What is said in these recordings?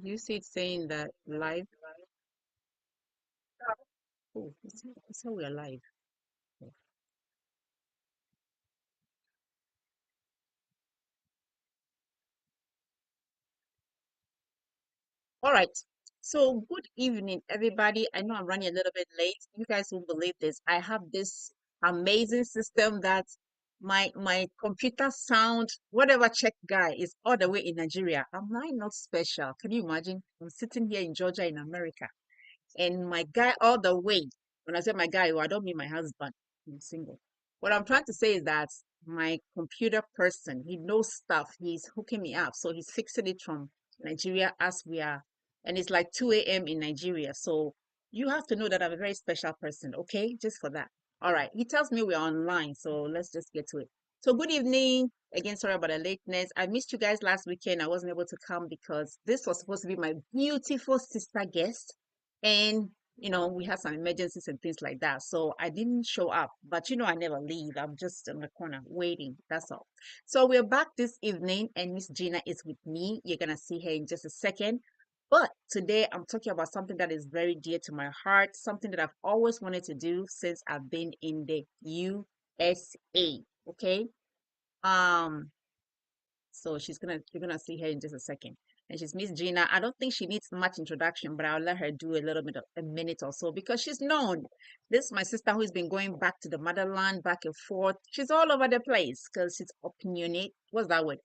You see it saying that live. Oh, it's how we're live. All right. So good evening, everybody. I know I'm running a little bit late. You guys won't believe this. I have this amazing system that my computer sound, whatever check guy is all the way in Nigeria. Am I not special? Can you imagine? I'm sitting here in Georgia in America. And my guy all the way, when I say my guy, well, I don't mean my husband. I'm single. What I'm trying to say is that my computer person, he knows stuff. He's hooking me up. So he's fixing it from Nigeria as we are. And it's like 2 a.m. in Nigeria. So you have to know that I'm a very special person, okay? Just for that. All right. He tells me we're online. So let's just get to it. So good evening. Again, sorry about the lateness. I missed you guys last weekend. I wasn't able to come because this was supposed to be my beautiful sister guest, and we had some emergencies and things like that, so I didn't show up. But I never leave. I'm just in the corner waiting, that's all. So we're back this evening, and Miss Gina is with me. You're gonna see her in just a second. But today I'm talking about something that is very dear to my heart, something that I've always wanted to do since I've been in the USA. Okay. um so you're gonna see her in just a second. And she's Miss Gina. I don't think she needs much introduction, but I'll let her do a little bit of a minute or so because she's known. This is my sister who's been going back to the motherland, back and forth. She's all over the place because she's opinionated. What's that word?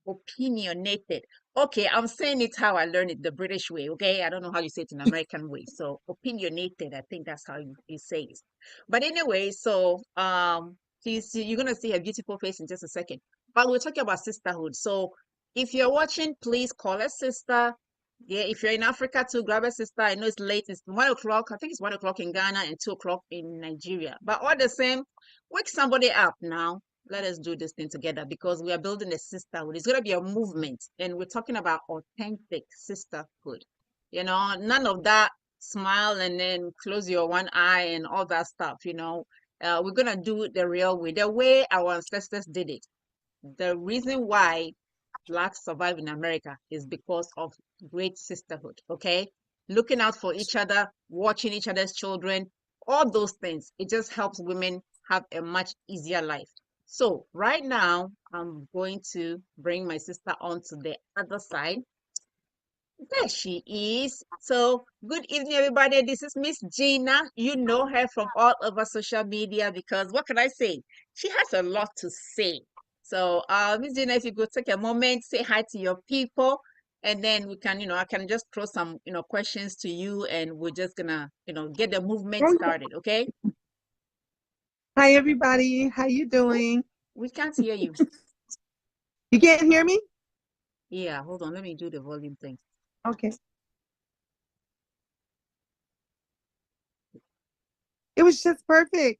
Opinionated. Okay, I'm saying it how I learned it the British way. Okay, I don't know how you say it in American way. So opinionated, I think that's how you say it. But anyway, so you're gonna see her beautiful face in just a second. But we're talking about sisterhood. So if you're watching, please call a sister. Yeah, if you're in Africa too, grab a sister. I know it's late. It's 1 o'clock. I think it's 1 o'clock in Ghana and 2 o'clock in Nigeria. But all the same, wake somebody up now. Let us do this thing together because we are building a sisterhood. It's going to be a movement, and we're talking about authentic sisterhood. None of that smile and then close your one eye and all that stuff. We're going to do it the real way, the way our ancestors did it. The reason why blacks survive in America is because of great sisterhood, okay? Looking out for each other, watching each other's children, all those things. It just helps women have a much easier life. So right now, I'm going to bring my sister onto the other side. There she is. So good evening, everybody. This is Miss Gina. You know her from all over social media because what can I say? She has a lot to say. So, Miss Gina, if you could take a moment, say hi to your people, and then we can, I can just throw some, questions to you, and we're just gonna, get the movement started. Okay? Hi everybody, how you doing? We can't hear you. You can't hear me? Yeah, hold on. Let me do the volume thing. Okay. It was just perfect.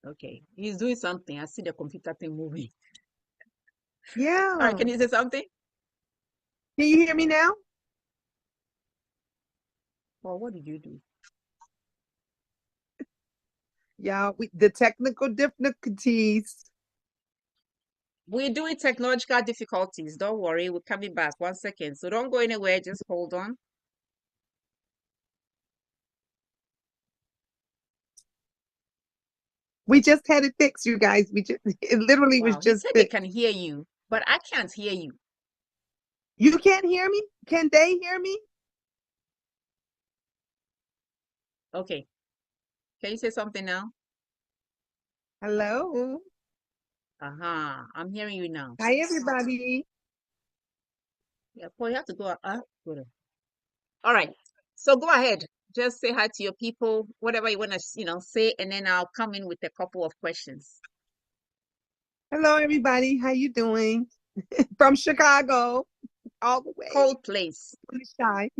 Okay, he's doing something. I see the computer thing moving. All right, Yeah. can you say something? Can you hear me now? Well, what did you do? Yeah, the technical difficulties. We're doing technological difficulties. Don't worry, we're coming back. 1 second. So don't go anywhere. Just hold on. We just had it fixed, you guys. It literally was Wow, he just said they fixed. can hear you, but I can't hear you. You can't hear me? Can they hear me? Okay. Can you say something now? Hello. Uh-huh. I'm hearing you now. Hi everybody. Yeah, Paul, you have to go. Go there. All right. So go ahead. Just say hi to your people, whatever you want to, say, and then I'll come in with a couple of questions. Hello everybody. How you doing? From Chicago, all the way Cold place. from the shy.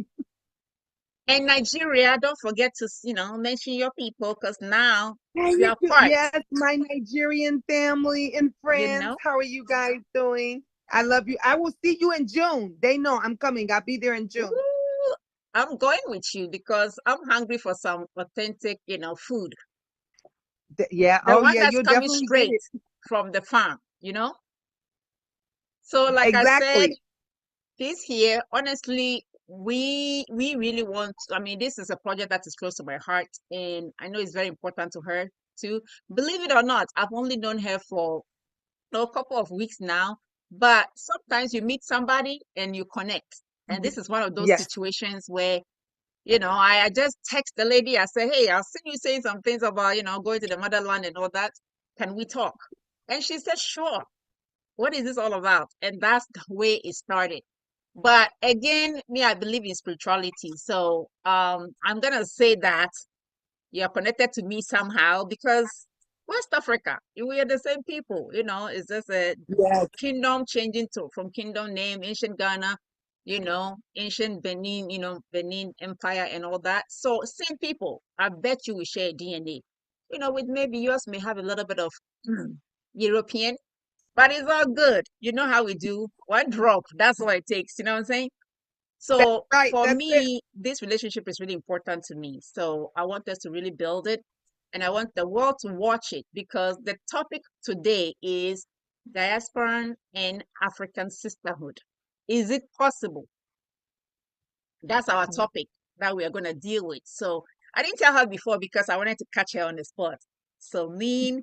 And Nigeria, don't forget to, mention your people because now Hey, we you are too. part, Yes, my Nigerian family and you friends. know? How are you guys doing? I love you. I will see you in June. They know I'm coming. I'll be there in June. Woo! I'm going with you because I'm hungry for some authentic, food. Yeah. The Oh, one yeah. that's You'll coming definitely get straight it. from the farm. So like I said, Exactly. this here, honestly, we really want, I mean, this is a project that is close to my heart, and I know it's very important to her too. Believe it or not, I've only known her for a couple of weeks now, but sometimes you meet somebody and you connect. And Mhm. this is one of those Yes. situations where, I just text the lady. I say, hey, I've seen you saying some things about, going to the motherland and all that. Can we talk? And she said, sure. What is this all about? And that's the way it started. But again, me, I believe in spirituality. So I'm gonna say that you're connected to me somehow because West Africa, we are the same people, it's just a Yes. kingdom changing to from kingdom name, ancient Ghana, ancient Benin, Benin Empire and all that. So same people. I bet you we share DNA. With maybe yours may have a little bit of European, but it's all good. You know how we do. One drop, that's all it takes. You know what I'm saying? So Right. for That's it. me, this relationship is really important to me. So I want us to really build it, and I want the world to watch it because the topic today is Diasporan and African sisterhood. Is it possible? That's our Mhm. topic that we are going to deal with. So I didn't tell her before because I wanted to catch her on the spot. So mean,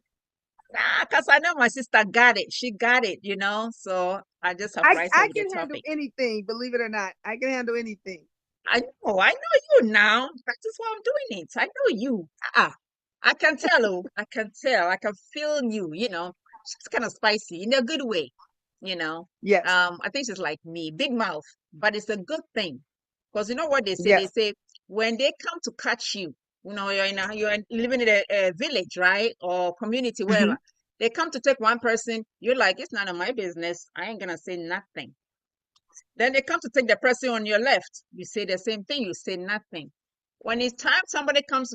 because I know my sister got it. She got it. So I just surprised her I with the can handle topic. anything, believe it or not. I can handle anything. I know you now. That is why I'm doing it. I know you. I can tell. Oh, I can tell. I can feel you. She's kind of spicy in a good way. You know. Yes. I think she's like me, big mouth, but it's a good thing. Because you know what they say? They Yes. say when they come to catch you, you're living in a village, right? Or community, Hmm. wherever. They come to take one person, you're like, it's none of my business. I ain't gonna say nothing. Then they come to take the person on your left. You say the same thing, you say nothing. When it's time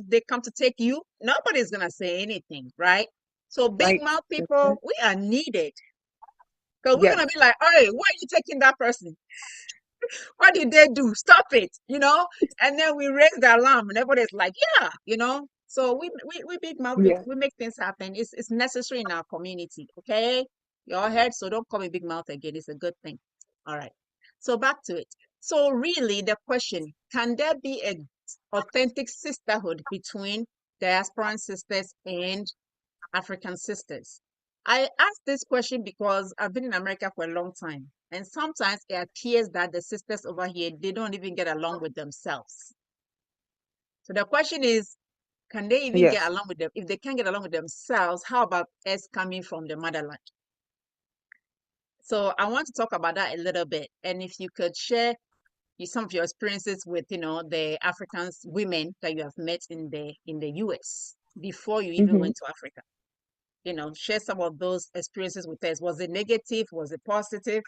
they come to take you, nobody's gonna say anything, right? So big Right. mouth That's people, it. we are needed. Because we're gonna Yes. be like, hey, why are you taking that person? What did they do? Stop it. And then we raise the alarm and everybody's like, yeah. So we big mouth Yeah. people, we make things happen. It's necessary in our community, okay? You all heard, so don't call me big mouth again. It's a good thing. All right. So back to it. So really the question, can there be a authentic sisterhood between diasporan sisters and African sisters? I ask this question because I've been in America for a long time, and sometimes it appears that the sisters over here, they don't even get along with themselves. So the question is, can they even get Yes. along with them? If they can't get along with themselves, how about us coming from the motherland? So I want to talk about that a little bit. And if you could share some of your experiences with, the Africans women that you have met in the US before you even Hmm. went to Africa. Share some of those experiences with us. Was it negative? Was it positive?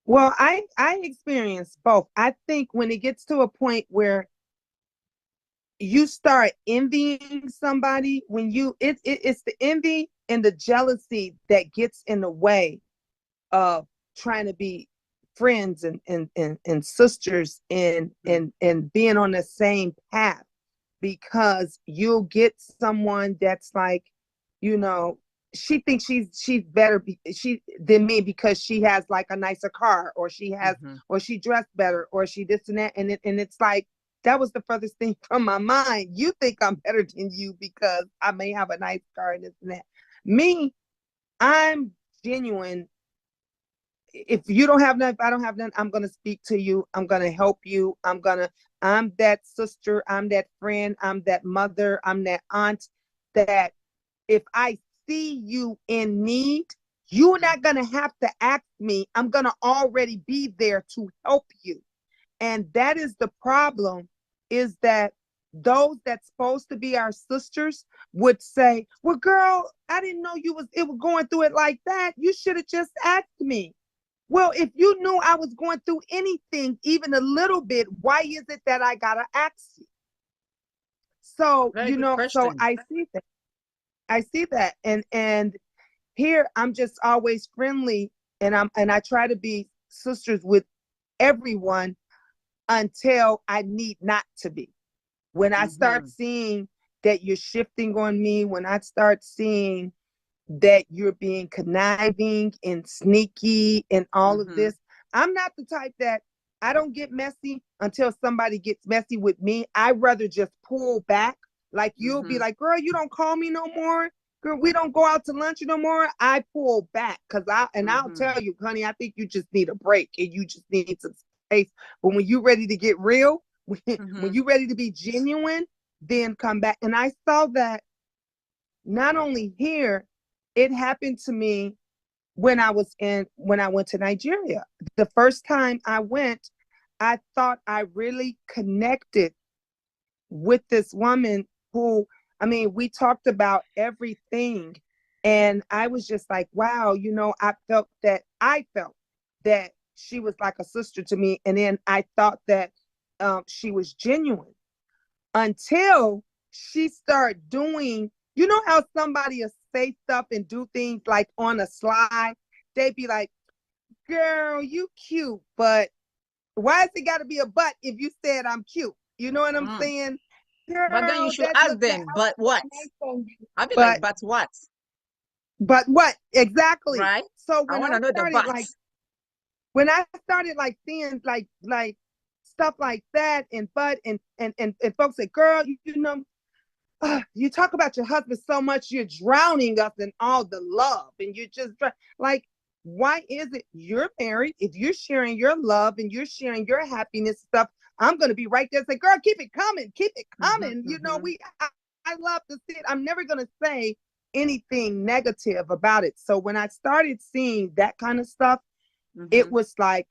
Well, I experienced both. I think when it gets to a point where you start envying somebody, when it's the envy and the jealousy that gets in the way of trying to be friends and sisters Mm, and being on the same path, because you'll get someone that's like, you know, she thinks she's better she than me because she has like a nicer car, or mhm, or she dressed better, or she this and that, and it's like that was the furthest thing from my mind. You think I'm better than you because I may have a nice car and this and that. Me, I'm genuine. If you don't have none, if I don't have none, I'm gonna speak to you. I'm gonna help you. I'm that sister, I'm that friend, I'm that mother, I'm that aunt that if I see you in need, you're mm, not gonna have to ask me. I'm gonna already be there to help you. And that is the problem, is that those that's supposed to be our sisters would say, well, girl, I didn't know it was going through it like that. You should have just asked me. Well, if you knew I was going through anything, even a little bit, why is it that I gotta ask you? So, Very good so question. I see that. I see that. And here I'm just always friendly, and I try to be sisters with everyone, until I need not to be. When I start Mm-hmm. seeing that you're shifting on me, when I start seeing that you're being conniving and sneaky and all of Mm-hmm. this, I'm not the type that I don't get messy until somebody gets messy with me. I'd rather just pull back. Like you'll be Mm-hmm. like, girl, you don't call me no more. Girl, we don't go out to lunch no more. I pull back because I'll Mm-hmm. tell you, honey, I think you just need a break and you just need some space. But when you're ready to get real, when Mm-hmm. you're ready to be genuine, then come back. And I saw that not only here, it happened to me when I went to Nigeria. The first time I went, I thought I really connected with this woman who, I mean, we talked about everything. And I was just like, wow, I felt that she was like a sister to me. And then I thought that she was genuine until she started doing, you know how somebody will say stuff and do things like on a slide? They'd be like, girl, you cute, but why has it got to be a but if you said I'm cute? You know what I'm Mm. saying? But then you Girl, should ask that them, but outfit what? is nice on you. I'll be like, But but what? but what exactly? Right? So I want to know the but. when I started like seeing like stuff like that and and folks say, girl, you know, you talk about your husband so much, you're drowning us in all the love, and you're just like, why is it you're married? If you're sharing your love and you're sharing your happiness stuff, I'm gonna be right there and say, girl, keep it Mm-hmm. coming. You know, Mm-hmm. I love to see it. I'm never gonna say anything negative about it. So when I started seeing that kind of stuff, Mm-hmm. it was like,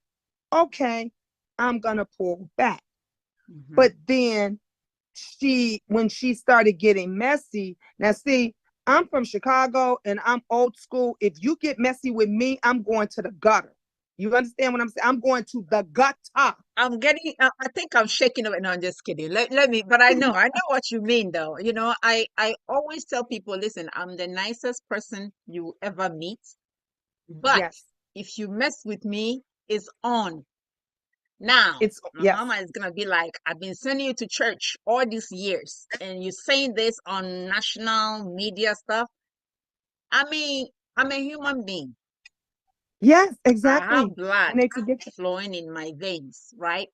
okay, I'm gonna pull back. Mm-hmm. But then when she started getting messy, now see, I'm from Chicago and I'm old school. If you get messy with me, I'm going to the gutter. You understand what I'm saying? I'm going to the gutter. I'm getting, I think I'm shaking up. No, I'm just kidding. Let me, but I know what you mean though. You know, I always tell people, listen, I'm the nicest person you ever meet, but Yes. if you mess with me, it's on. Now, It's my yes. mama is gonna be like, I've been sending you to church all these years, and you're saying this on national media stuff. I mean, I'm a human being. Yes, I have exactly. blood And they forget that. flowing in my veins, right?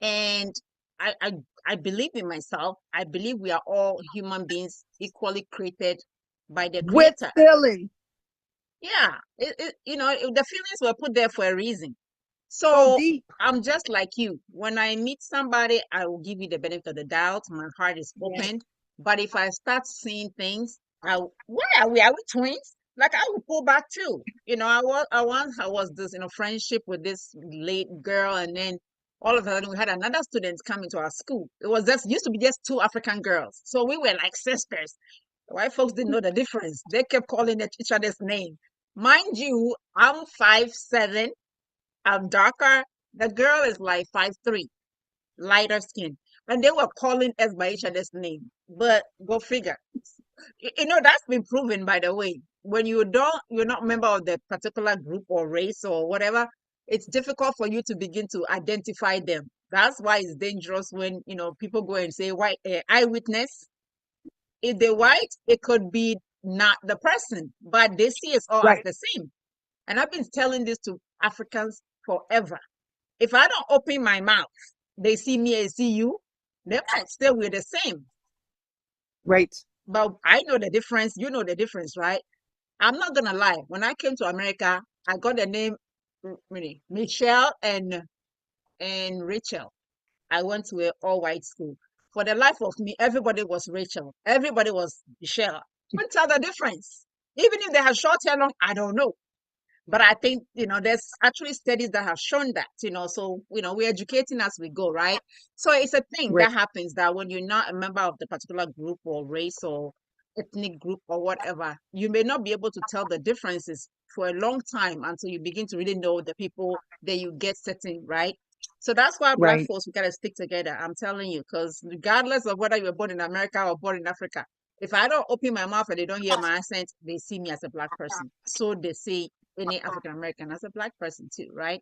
And I, I I believe in myself. I believe we are all human beings equally created by the With creator. feeling. Yeah, the feelings were put there for a reason. So So deep. I'm just like you. When I meet somebody, I will give you the benefit of the doubt. My heart is Yes. open. But if I start seeing things, why are we? Are we twins? Like I will pull back too. I was this friendship with this late girl, and then all of a sudden we had another student come into our school. It was just used to be just two African girls, so we were like sisters. White folks didn't know the difference. They kept calling each other's name. Mind you, I'm 5'7". I'm darker. The girl is like 5'3", lighter skin. And they were calling us by each other's name. But go figure. That's been proven, by the way. When you're not a member of the particular group or race or whatever, it's difficult for you to begin to identify them. That's why it's dangerous when, people go and say, white eyewitness. If they're white, it could be not the person, but they see us all as Right. the same. And I've been telling this to Africans forever. If I don't open my mouth, they see me and see you, they might still we're the same. Right. But I know the difference. You know the difference, right? I'm not gonna lie. When I came to America, I got the name Michelle and Rachel. I went to an all-white school. For the life of me, everybody was Rachel. Everybody was Michelle. Couldn't tell the difference. Even if they have short hair, long, I don't know. But I think, there's actually studies that have shown that, so, we're educating as we go, right? So it's a thing Right. that happens that when you're not a member of the particular group or race or ethnic group or whatever, you may not be able to tell the differences for a long time until you begin to really know the people that you get setting, right? So that's why Black Right. folks, we gotta stick together. I'm telling you, because regardless of whether you're born in America or born in Africa, if I don't open my mouth and they don't hear my accent, they see me as a Black person. So they see any African American as a Black person too, right?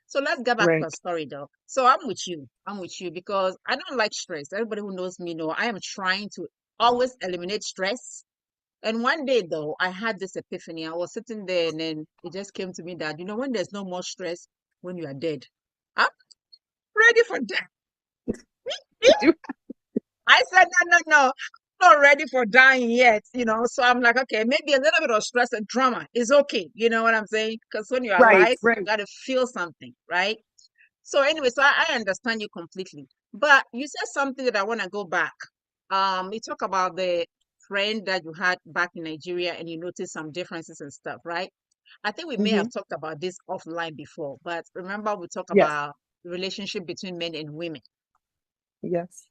So let's get back to Right. the story though. So I'm with you. I'm with you because I don't like stress. Everybody who knows me know I am trying to always eliminate stress. And one day though, I had this epiphany. I was sitting there and then it just came to me that, when there's no more stress, when you are dead. I'm ready for that. I said, no, no, no. I'm not ready for dying yet. So I'm like, okay, maybe a little bit of stress and drama is okay. You know what I'm saying? Because when you're Right. alive, you Right. got to feel something, right? So anyway, so I understand you completely. But you said something that I want to go back. You talk about the friend that you had back in Nigeria and you noticed some differences and stuff, right? I think we may Mm-hmm. have talked about this offline before, but remember we talk Yes. about the relationship between men and women. Yes.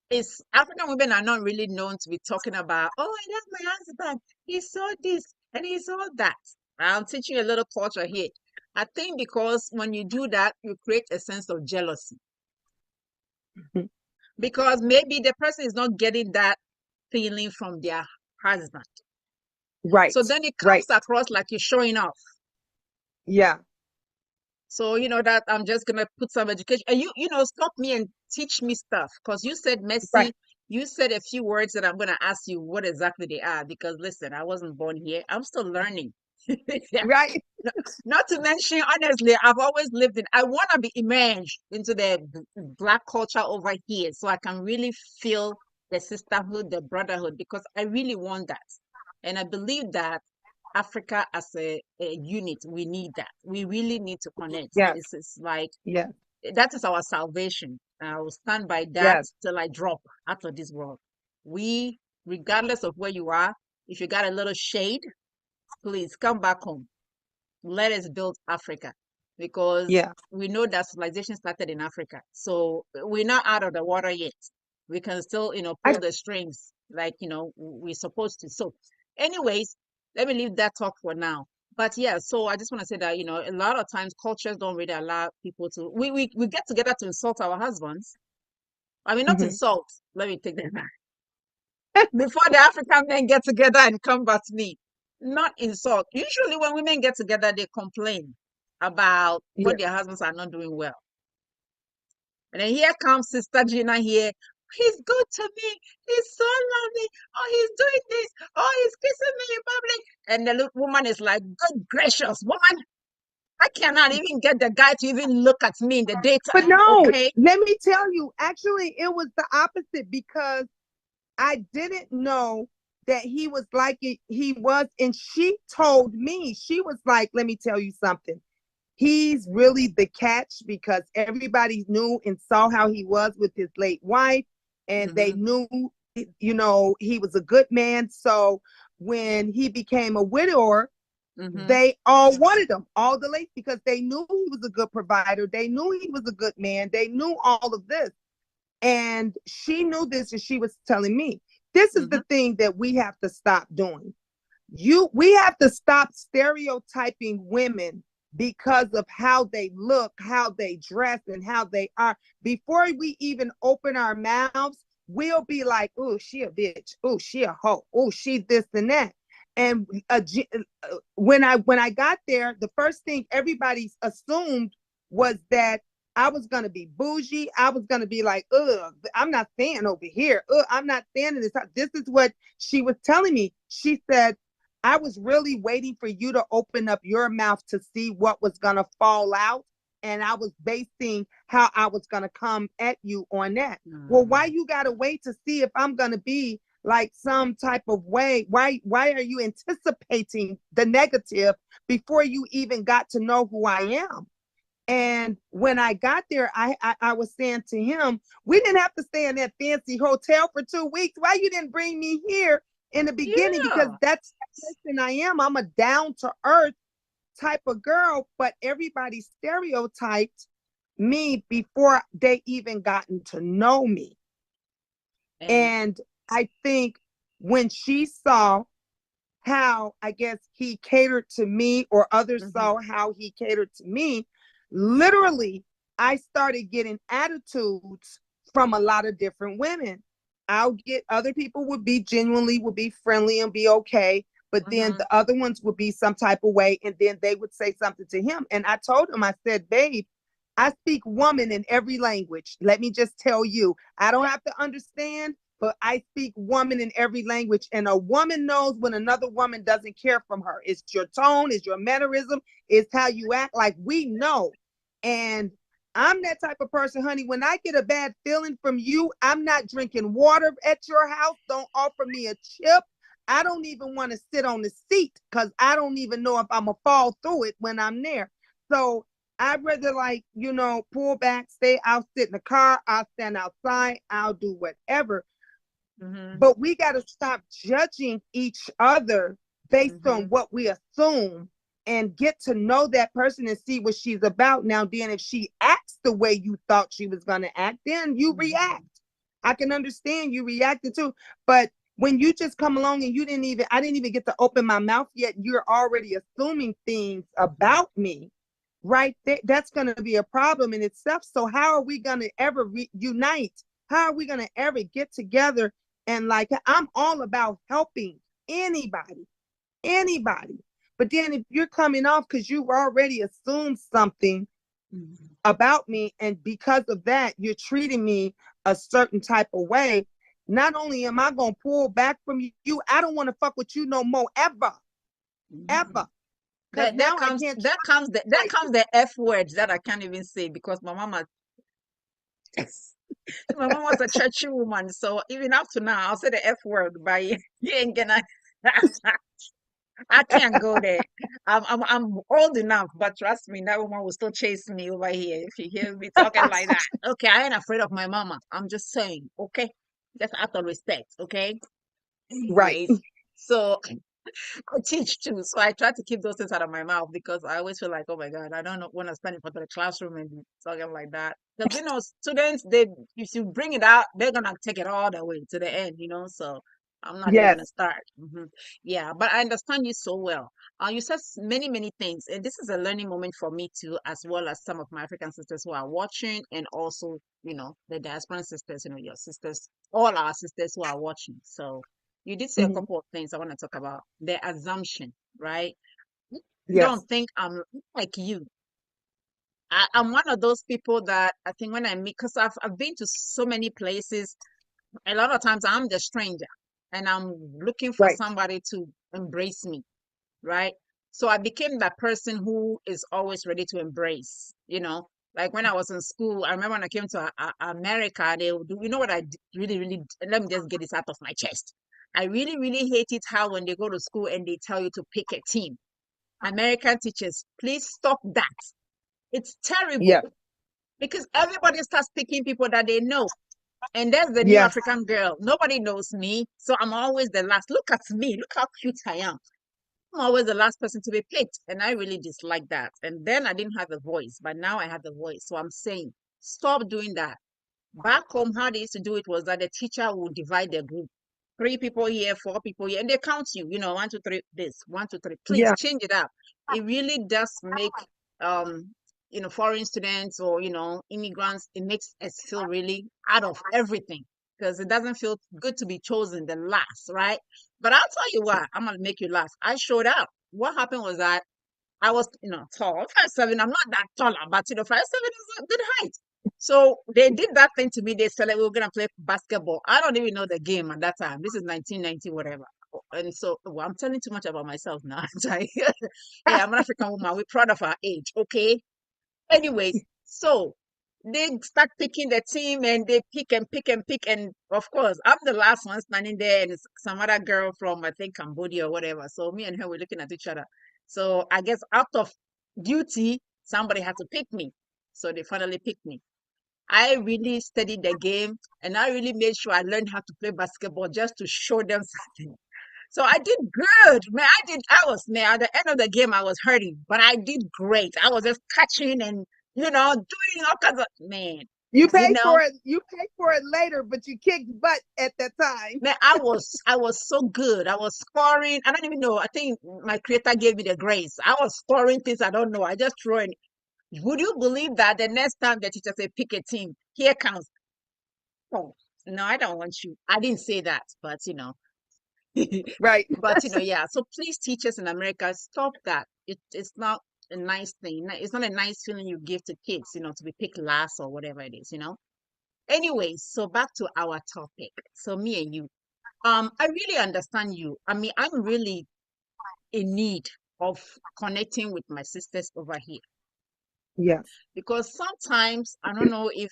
It's African women are not really known to be talking about, oh, I love my husband. He saw this and he saw that. I'm teaching you a little culture here. I think because when you do that, you create a sense of jealousy Mhm. because maybe the person is not getting that feeling from their husband. Right. So then it comes Right. across like you're showing off. Yeah. So that I'm just gonna put some education and stop me and teach me stuff because you said Right. Messi, you said a few words that I'm gonna ask you what exactly they are because listen, I wasn't born here. I'm still learning. Yeah. Right. No- Not to mention, honestly, I've always lived in. I want to be immersed into the black culture over here, so I can really feel the sisterhood, the brotherhood, because I really want that, and I believe that Africa as a unit, we need that. We really need to connect. Yes. It's like Yes. that is our salvation. I will stand by that Yes. till I drop out of this world. We, regardless of where you are, if you got a little shade, please come back home. Let us build Africa because Yeah. we know that civilization started in Africa. So we're not out of the water yet. We can still, I. pull the strings like, we're supposed to. So, anyways, let me leave that talk for now. But yeah, so I just want to say that, a lot of times cultures don't really allow people to, we get together to insult our husbands. I mean, not Mhm. insult. Let me take that back before the African men get together and combat me. Not insult. Usually, when women get together, they complain about what Yeah. their husbands are not doing well. And then here comes Sister Gina here. He's good to me. He's so lovely. Oh, he's doing this. Oh, he's kissing me in public. And the woman is like, good gracious, woman. I cannot even get the guy to even look at me in the But daytime. no, Okay. let me tell you, actually, it was the opposite because I didn't know that he was like it. He was, and she told me, she was like, let me tell you something. He's really the catch because everybody knew and saw how he was with his late wife, and they Mm-hmm. knew, he was a good man. So when he became a widower, Mm-hmm. they all wanted him, all the ladies, because they knew he was a good provider. They knew he was a good man. They knew all of this. And she knew this, and she was telling me, this is Mm-hmm. the thing that we have to stop doing. We have to stop stereotyping women because of how they look, how they dress, and how they are. Before we even open our mouths, we'll be like, oh, she a bitch. Oh, she a hoe. Oh, she this and that. And when I got there, the first thing everybody assumed was that I was gonna be bougie. I was gonna be like, ugh, I'm not staying over here. Ugh, I'm not staying in this house. This is what she was telling me. She said, I was really waiting for you to open up your mouth to see what was going to fall out. And I was basing how I was going to come at you on that. Well, why Mm-hmm. you got to wait to see if I'm going to be like some type of way? Why are you anticipating the negative before you even got to know who I am? And when I got there, I was saying to him, we didn't have to stay in that fancy hotel for 2 weeks. Why you didn't bring me here in the beginning? Because Yeah. that's the person I am. I'm a down to earth type of girl, but everybody stereotyped me before they even gotten to know me. And And I think when she saw how, I guess, he catered to me, or others mm-hmm. saw how he catered to me, literally, I started getting attitudes from a lot of different women. I'll get, other people would be genuinely, would be friendly and be okay. but then Mm-hmm. the other ones would be some type of way, and then they would say something to him. And I told him, I said, babe, I speak woman in every language. Let me just tell you, I don't have to understand, but I speak woman in every language. And a woman knows when another woman doesn't care from her. It's your tone, it's your mannerism, it's how you act. Like, we know. And I'm that type of person, honey. When I get a bad feeling from you, I'm not drinking water at your house. Don't offer me a chip. I don't even want to sit on the seat because I don't even know if I'm going to fall through it when I'm there. So I'd rather, like, pull back, stay out, sit in the car, I'll stand outside, I'll do whatever. Mm-hmm. But we got to stop judging each other based on Mm-hmm. what we assume and get to know that person and see what she's about. Now, then, if she acts the way you thought she was going to act, then you Mm-hmm. react. I can understand you reacted too. But when you just come along and I didn't even get to open my mouth yet, you're already assuming things about me, right? That's going to be a problem in itself. So how are we going to ever reunite? How are we going to ever get together? And like, I'm all about helping anybody, anybody. But then if you're coming off because you've already assumed something Mm-hmm. about me, and because of that, you're treating me a certain type of way, not only am I going to pull back from you, I don't want to fuck with you no more, ever, Mm-hmm. ever. Because That now I comes can't that trust comes the that like comes the F words that I can't even say because my mama my mom was a churchy woman. So even up to now I'll say the F word, but you ain't gonna I can't go there. I'm old enough, but trust me, that woman will still chase me over here if she hears me talking like that. Okay, I ain't afraid of my mama. I'm just saying, okay? Just out of respect, okay? right. Anyways, so I teach too, so I try to keep those things out of my mouth because I always feel like, oh my God, I don't want to stand in front of the classroom and be talking like that. Because students, they if you bring it out, they're gonna take it all the way to the end, So I'm not even gonna Yes. start. Yeah, but I understand you so well. You said many, many things, and this is a learning moment for me too, as well as some of my African sisters who are watching, and also, the diasporan sisters, your sisters, all our sisters who are watching. So you did say a Mhm. couple of things I want to talk about. The assumption, right? Yes. Don't think I'm like you. I'm one of those people that I think when I meet, because I've been to so many places, a lot of times I'm the stranger and I'm looking for Right. somebody to embrace me, right? So I became that person who is always ready to embrace. Like when I was in school, I remember when I came to America, they would do, you know what really, really, let me just get this out of my chest. I really, really hate it how when they go to school and they tell you to pick a team. American teachers, please stop that. It's terrible Yeah. because everybody starts picking people that they know. And there's the new Yes. African girl. Nobody knows me. So I'm always the last. Look at me. Look how cute I am. I'm always the last person to be picked. And I really dislike that. And then I didn't have a voice, but now I have a voice. So I'm saying, stop doing that. Back home, how they used to do it was that the teacher would divide the group. Three people here, four people here, and they count you, one, two, three, this, one, two, three. Please Yeah. change it up. It really does make foreign students or, immigrants, it makes us feel really out of everything because it doesn't feel good to be chosen the last, right? But I'll tell you what, I'm gonna make you laugh. I showed up. What happened was that I was, tall. 5'7", I'm not that taller, but 5'7" is a good height. So they did that thing to me. They said like, we were gonna play basketball. I don't even know the game at that time. This is 1990, whatever. And so, well, I'm telling too much about myself now. Hey, I'm an African woman. We're proud of our age, okay? Anyways, so they start picking the team and they pick and pick and pick. And of course, I'm the last one standing there, and it's some other girl from, I think, Cambodia or whatever. So me and her were looking at each other. So I guess out of duty, somebody had to pick me. So they finally picked me. I really studied the game and I really made sure I learned how to play basketball just to show them something. So I did good. Man, man, at the end of the game, I was hurting, but I did great. I was just catching and, doing all kinds of, man, You you pay know, for it. You pay for it later, but you kicked butt at that time. man, I was so good. I was scoring. I don't even know. I think my creator gave me the grace. I was scoring things I don't know. I just throw in. Would you believe that the next time the teacher say pick a team, here comes, oh, no, I don't want you. I didn't say that, but Right. But yeah. So please, teachers in America, stop that. It's not a nice thing. It's not a nice feeling you give to kids, to be picked last or whatever it is. Anyways, so back to our topic. So me and you. I really understand you. I mean, I'm really in need of connecting with my sisters over here Yes. because sometimes I don't know if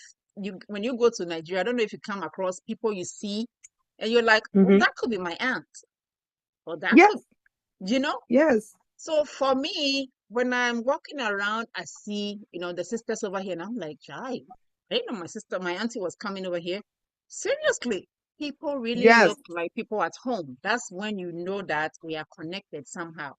when you go to Nigeria, I don't know if you come across people you see and you're like, oh, Hmm. that could be my aunt or that could, Yes. you know? Yes. So for me, when I'm walking around, I see, the sisters over here, and I'm like, Jai, I didn't know my auntie was coming over here. Seriously, people really Yes. look like people at home. That's when you know that we are connected somehow.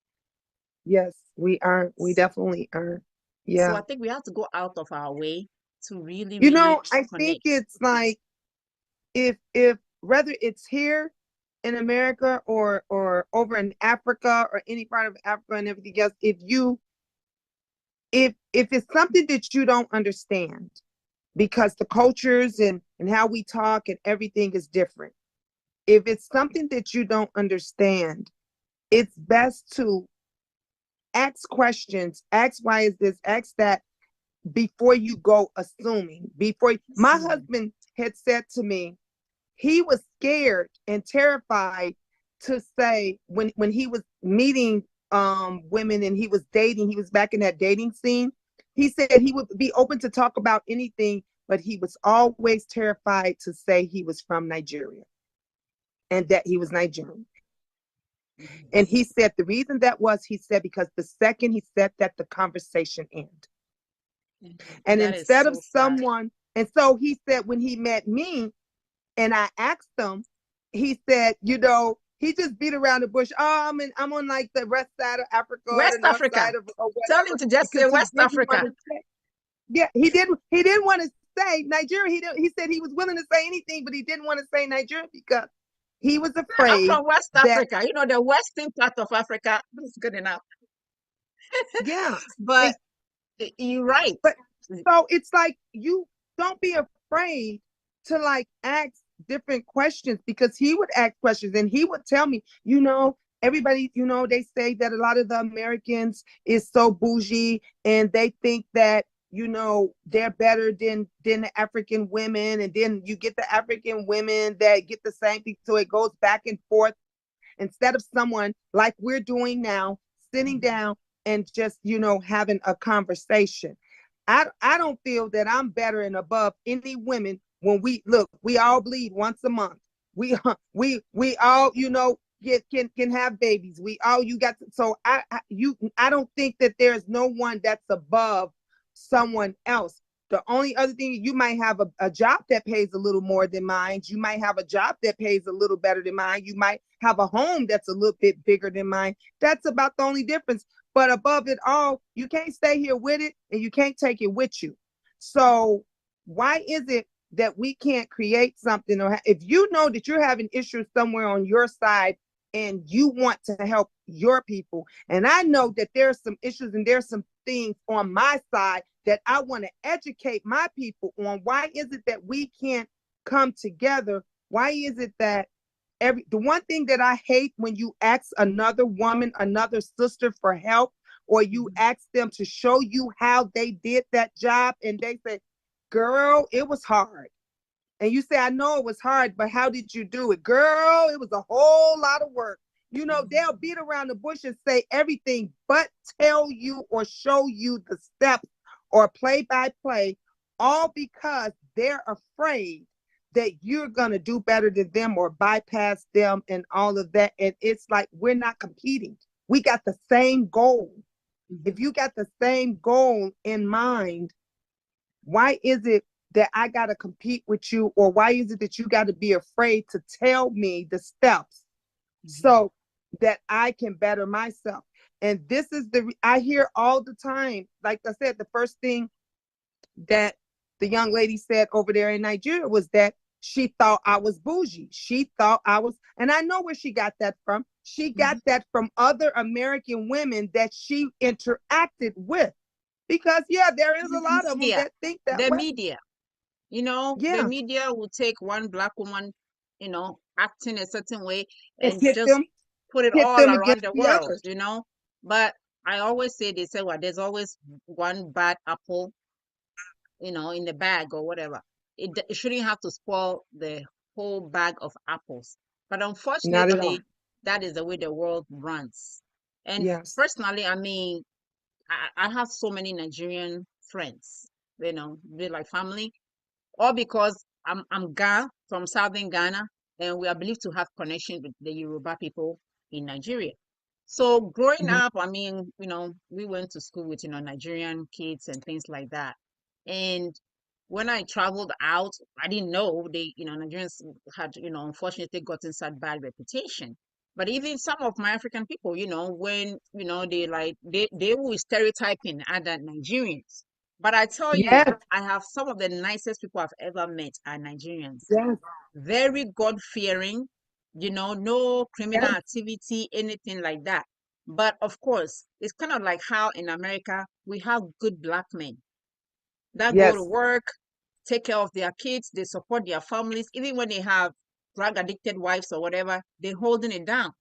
Yes. We are. We definitely are. So Yeah. I think we have to go out of our way to really, really I think connect. it's like if whether it's here in America or over in Africa or any part of Africa and everything else, if it's something that you don't understand because the cultures and how we talk and everything is different. If it's something that you don't understand, it's best to ask questions, ask why is this, ask that before you go assuming. Before my Hmm. husband had said to me, he was scared and terrified to say when he was meeting women and he was dating, he was back in that dating scene. He said he would be open to talk about anything, but he was always terrified to say he was from Nigeria and that he was Nigerian. Hmm. And he said the reason that was, he said, because the second he said that, the conversation ended. And That is instead of so sad. someone, and so he said when he met me, and I asked him, he said, he just beat around the bush. Oh, I'm on like the west side of Africa or the West north Africa. side of or Tell him whatever, to just say because he West didn't want Africa. to say. Yeah, he didn't want to say Nigeria. He said he was willing to say anything, but he didn't want to say Nigeria because he was I'm afraid from West that, Africa. The western part of Africa. That's good enough. yeah. But you're right. But so it's like, you don't be afraid to like ask different questions, because he would ask questions and he would tell me, everybody, they say that a lot of the Americans is so bougie and they think that, they're better than the African women. And then you get the African women that get the same thing. So it goes back and forth instead of someone like we're doing now, sitting Mhm. down and just, having a conversation. I don't feel that I'm better and above any women when we all bleed once a month. We we all, can have babies. We all you got to, so I don't think that there's no one that's above someone else. The only other thing, you might have a job that pays a little more than mine. You might have a job that pays a little better than mine. You might have a home that's a little bit bigger than mine. That's about the only difference. But above it all, you can't stay here with it and you can't take it with you. So why is it that we can't create something? Or if you know that you're having issues somewhere on your side and you want to help your people, and I know that there's some issues and there's some things on my side that I want to educate my people on, why is it that we can't come together? Why is it that the one thing that I hate, when you ask another woman, another sister for help, or you Mhm. ask them to show you how they did that job, and they say, girl, it was hard. And you say, I know it was hard, but how did you do it? Girl, it was a whole lot of work. They'll Mhm. beat around the bush and say everything but tell you or show you the steps or play by play, all because they're afraid that you're going to do better than them or bypass them and all of that. And it's like, we're not competing. We got the same goal. If Mhm. you got the same goal in mind, why is it that I got to compete with you? Or why is it that you got to be afraid to tell me the steps Mhm. so that I can better myself? And this is I hear all the time, like I said, the first thing that the young lady said over there in Nigeria was that she thought I was bougie. She thought I was, and I know where she got that from. She got Mhm. that from other American women that she interacted with. Because, yeah, there is a lot of them Media, that think that the way. media, the Yeah. media will take one black woman. acting a certain way And and just put it hit all them around against the the world, others. But I always say, they say, well, there's always one bad apple, in the bag or whatever. It shouldn't have to spoil the whole bag of apples. But Not at all. unfortunately, that is the way the world runs. And Yes. personally, I mean, I have so many Nigerian friends, they're like family, all because I'm Ga from Southern Ghana, and we are believed to have connection with the Yoruba people in Nigeria. So growing Mhm. up, I mean, we went to school with, Nigerian kids and things like that. And when I traveled out, I didn't know Nigerians had, unfortunately gotten such bad reputation. But even some of my African people, when, they will stereotyping other Nigerians. But I tell you, Yes. I have some of the nicest people I've ever met are Nigerians. Yes. Very God-fearing, no criminal Yes. activity, anything like that. But of course, it's kind of like how in America we have good black men that go to Yes. work, take care of their kids, they support their families, even when they have drug addicted wives or whatever, they're holding it down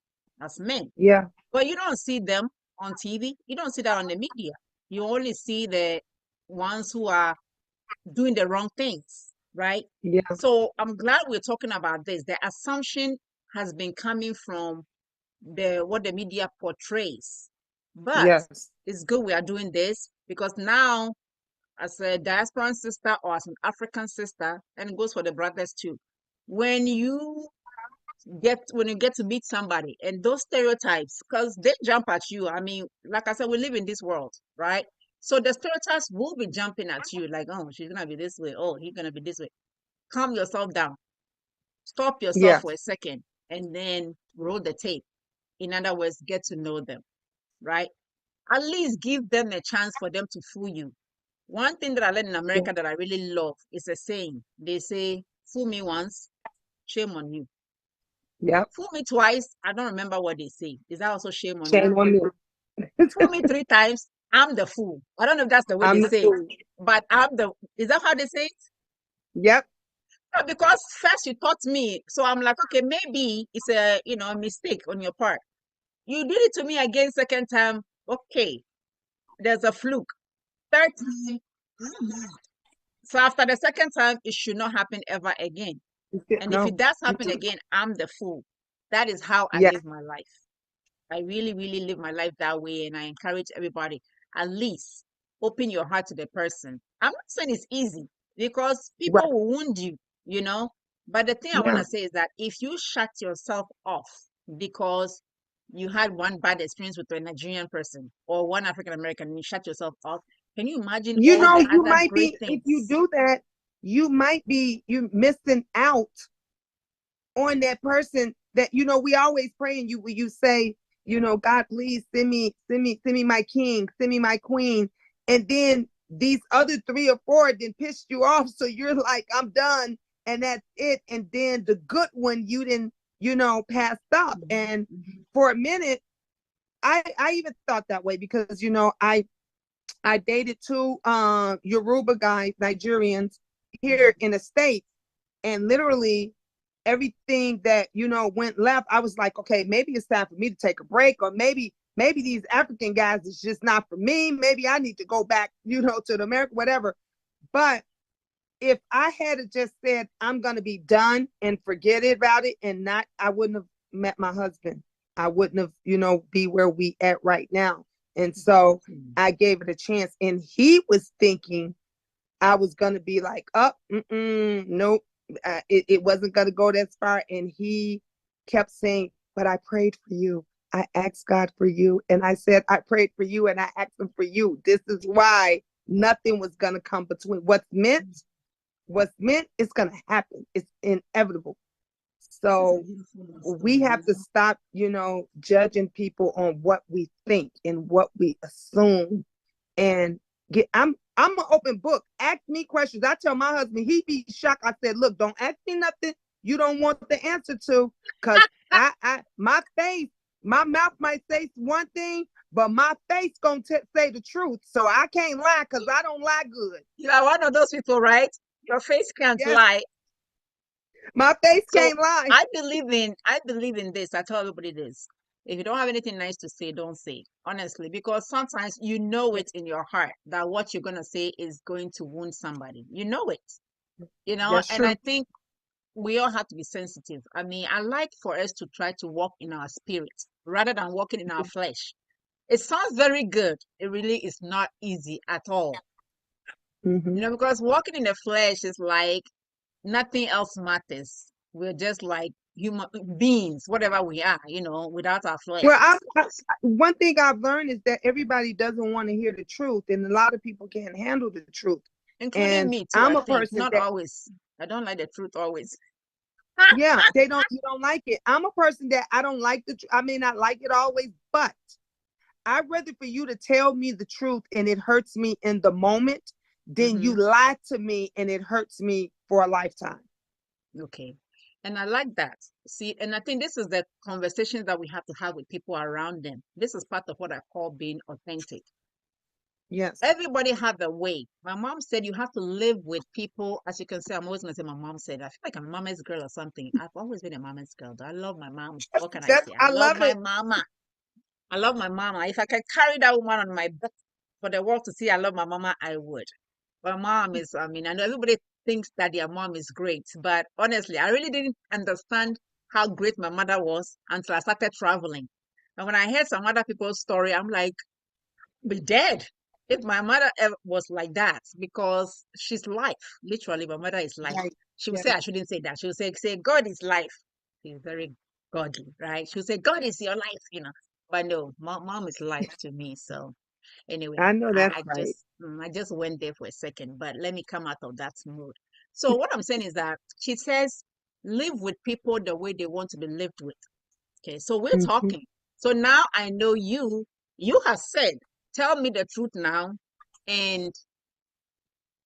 as men. Yeah. But you don't see them on TV. You don't see that on the media. You only see the ones who are doing the wrong things, right? Yeah. So I'm glad we're talking about this. The assumption has been coming from the what the media portrays. But Yes. it's good we are doing this, because now, as a diasporan sister or as an African sister, and it goes for the brothers too, when you get to meet somebody and those stereotypes, because they jump at you. I mean, like I said, we live in this world, right? So the stereotypes will be jumping at you, like, oh, she's gonna be this way, oh, he's gonna be this way. Calm yourself down, stop yourself Yeah. for a second, and then roll the tape. In other words, get to know them, right? At least give them a chance for them to fool you. One thing that I learned in Yeah. America that I really love is a saying. They say, fool me once, shame on you. Yep. Fool me twice, I don't remember what they say. Is that also shame on you? Shame on me. Fool me three times, I'm the fool. I don't know if that's the way they I'm the say it, fool. but is that how they say it? Yep. No, because first you taught me, so I'm like, okay, maybe it's a mistake on your part. You did it to me again, second time, okay, there's a fluke. Third time, I'm mad. So after the second time, it should not happen ever again. And if it No. does happen Mm-mm. again, I'm the fool. That is how I Yeah. live my life. I really, really live my life that way. And I encourage everybody, at least open your heart to the person. I'm not saying it's easy, because Right. people will wound you, you know. But the thing I want Yeah. to say is that if you shut yourself off because you had one bad experience with a Nigerian person or one African American, and you shut yourself off, can you imagine You all know, the you other might great be, if you things? do that, you might be you missing out on that person that, we always pray, and you say, God, please send me my king, send me my queen. And then these other three or four then pissed you off. So you're like, I'm done. And that's it. And then the good one you didn't, passed up. Mhm, And mhm, for a minute, I even thought that way because, I dated two Yoruba guys, Nigerians here mhm. in the States, and literally everything that went left, I was like, okay, maybe it's time for me to take a break, or maybe these African guys is just not for me. Maybe I need to go back, to the America, whatever. But if I had just said I'm gonna be done and forget it about it, and not, I wouldn't have met my husband. I wouldn't have, be where we at right now. And so Exactly. I gave it a chance, and he was thinking I was gonna be like, oh, nope, it wasn't gonna go that far. And he kept saying, "But I prayed for you. I asked God for you, and I said I prayed for you, and I asked Him for you. This is why nothing was gonna come between. What's meant is gonna happen. It's inevitable. That's a So beautiful we have to story. stop, judging people on what we think and what we assume, and I'm an open book. Ask me questions. I tell my husband, he be shocked. I said, look, don't ask me nothing you don't want the answer to, because my face, my mouth might say one thing, but my face gonna say the truth. So I can't lie, because I don't lie good. You are one of those people, right? Your face can't Yes, lie. My face So can't lie. I believe in this. I tell everybody this. If you don't have anything nice to say, don't say it, honestly, because sometimes you know Yeah, it in your heart that what you're gonna say is going to wound somebody. You know it, that's and I true. think we all have to be sensitive. I mean, I like for us to try to walk in our spirit rather than walking in our flesh. It sounds very good. It really is not easy at all. Hmm. Because walking in the flesh is like nothing else matters. We're just like human beings, whatever we are, without our Well, flesh, one thing I've learned is that everybody doesn't want to hear the truth, and a lot of people can't handle the truth. including And me too, I'm I a think. person Not that, always. I don't like the truth always. yeah, you don't like it. I'm a person that I don't like I may not like it always, but I'd rather for you to tell me the truth and it hurts me in the moment than Hmm. you lie to me and it hurts me for a lifetime. Okay. And I like that. See, and I think this is the conversations that we have to have with people around them. This is part of what I call being authentic. Yes. Everybody have a way. My mom said you have to live with people. As you can see, I'm always gonna say my mom said. I feel like I'm a mama's girl or something. I've always been a mama's girl. Though. I love my mom. What can I That's say? I I love love my it. mama. I love my mama. If I can carry that woman on my back for the world to see I love my mama, I would. My mom is, I mean, I know everybody thinks that their mom is great, but honestly, I really didn't understand how great my mother was until I started traveling. And when I heard some other people's story, I'm like, be dead if my mother ever was like that because she's life. Literally, my mother is life. Right. She would Yeah. say I shouldn't say that. She would say God is life. She's very godly, right? She would say God is your life. But no, mom is life to me. So anyway, I know I, that's I right. just I just went there for a second, but let me come out of that mood. So what I'm saying is that she says live with people the way they want to be lived with. Okay, so we're Hmm. talking. So now I know you have said, tell me the truth now, and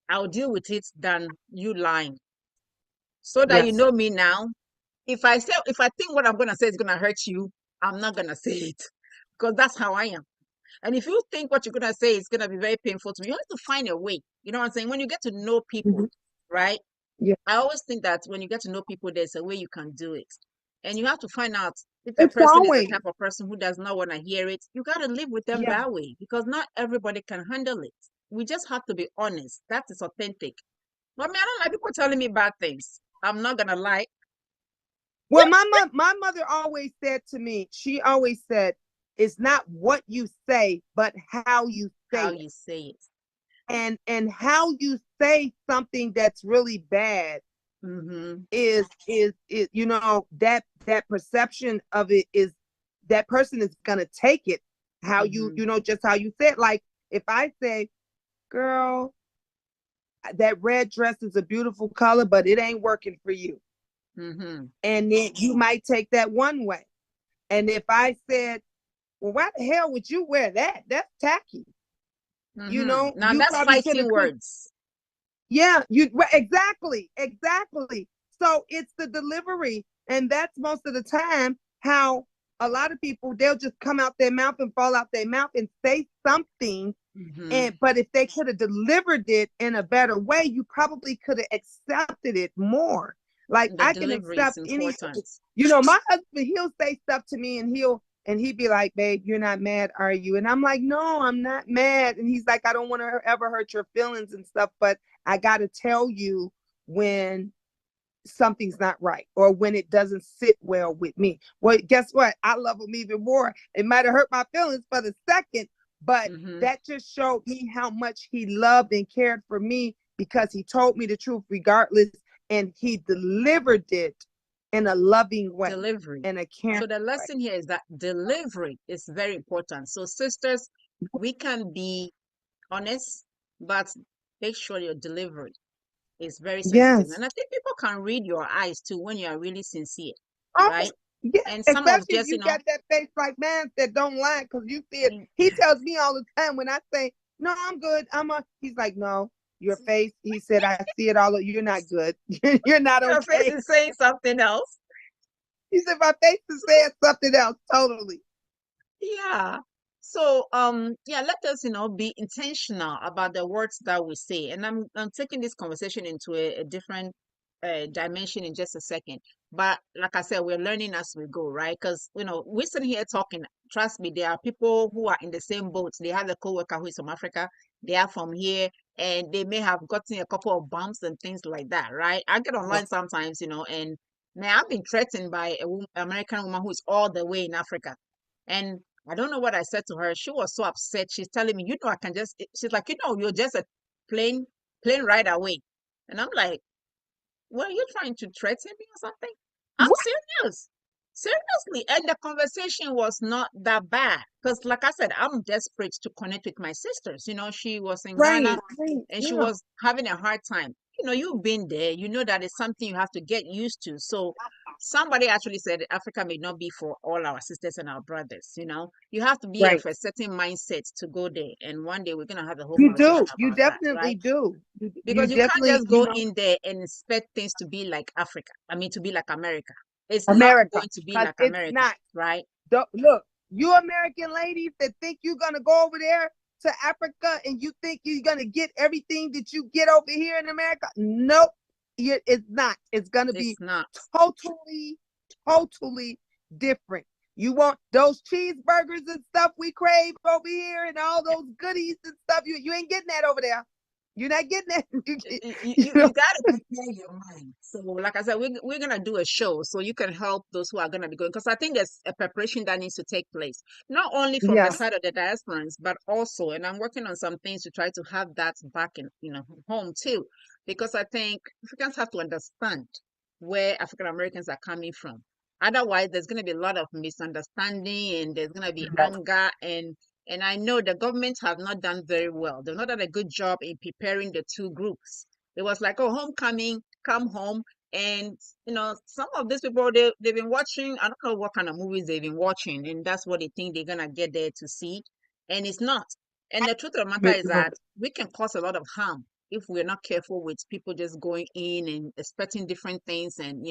I'll deal with it than you lying. So that you Yes. know me now. If I think what I'm gonna say is gonna hurt you, I'm not gonna say it. Because that's how I am. And if you think what you're gonna say is gonna be very painful to me, you have to find a way. You know what I'm saying? When you get to know people, Hmm. right? Yeah. I always think that when you get to know people, there's a way you can do it. And you have to find out if a It's person is the always. type of person who does not want to hear it, you got to live with them Yeah. that way because not everybody can handle it. We just have to be honest. That is authentic. But I mean, I don't like people telling me bad things. I'm not going to lie. Well, my mother always said to me, she always said, it's not what you say, but how you say How it. you say it. And how you say something that's really bad Mm-hmm. is that perception of it is that person is gonna take it how Mm-hmm. just how you said. Like if I say, girl, that red dress is a beautiful color, but it ain't working for you. Mm-hmm. And then you might take that one way. And if I said, well, why the hell would you wear that? That's tacky. Mm-hmm. Now You that's probably could have fighting took. words. Yeah, exactly. So it's the delivery, and that's most of the time how a lot of people they'll just come out their mouth and fall out their mouth and say something, Mm-hmm. and but if they could have delivered it in a better way, you probably could have accepted it more. Like The I can delivery is accept any, important. my husband, he'll say stuff to me and he'd be like, babe, you're not mad, are you? And I'm like, no, I'm not mad. And he's like, I don't want to ever hurt your feelings and stuff, but I got to tell you when something's not right or when it doesn't sit well with me. Well, guess what? I love him even more. It might have hurt my feelings for the second, but Mm-hmm. that just showed me how much he loved and cared for me because he told me the truth regardless and he delivered it in a loving way Delivery. and a caring So the way. lesson here is that delivery is very important. So sisters, we can be honest, but make sure your delivery is very sensitive. Yes. And I think people can read your eyes too when you are really sincere, Oh, right? yeah, And some of especially if just, you got that face like man that don't lie because you see it. y- He tells me all the time when I say, no, I'm good. He's like, no, your face. He said, I see it all. You're not good. You're not your face okay. is saying something else. He said, my face is saying something else totally. Yeah. So yeah, let us, be intentional about the words that we say. And I'm taking this conversation into a different dimension in just a second. But like I said, we're learning as we go, right? Because we're sitting here talking. Trust me, there are people who are in the same boat. They have a coworker who is from Africa. They are from here, and they may have gotten a couple of bumps and things like that, right? I get online sometimes, and man, I've been threatened by American woman who is all the way in Africa, and I don't know what I said to her. She was so upset. She's telling me, I can just. She's like, you're just a plane ride away, and I'm like, were you trying to threaten me or something? I'm Right, serious. Seriously. And the conversation was not that bad. Because, like I said, I'm desperate to connect with my sisters. She was in right, Ghana right, and she yeah. was having a hard time. You've been there. You know that it's something you have to get used to. So, somebody actually said Africa may not be for all our sisters and our brothers. You have to be of Right. a certain mindset to go there. And one day we're going to have a whole You conversation do. You about that, definitely right? do. You Because you can't definitely, just go in there and expect things to be like Africa. I mean, to be like America. It's not America, going to be because like it's America, not. right? Look, you American ladies that think you're gonna go over there to Africa and you think you're gonna get everything that you get over here in America. Nope, it's not. It's gonna be It's not. totally, totally different. You want those cheeseburgers and stuff we crave over here and all those goodies and stuff. You ain't getting that over there. You're not getting that. You You know? got to prepare your mind. So, like I said, we're gonna do a show so you can help those who are gonna be going because I think there's a preparation that needs to take place, not only from the Yes, side of the diasporans, but also, and I'm working on some things to try to have that back in home too, because I think Africans have to understand where African Americans are coming from. Otherwise, there's gonna be a lot of misunderstanding and there's gonna be anger and I know the government have not done very well. They've not done a good job in preparing the two groups. It was like, oh, homecoming, come home. And, some of these people, they've been watching, I don't know what kind of movies they've been watching, and that's what they think they're going to get there to see. And it's not. And the truth of the matter is that we can cause a lot of harm if we're not careful with people just going in and expecting different things and,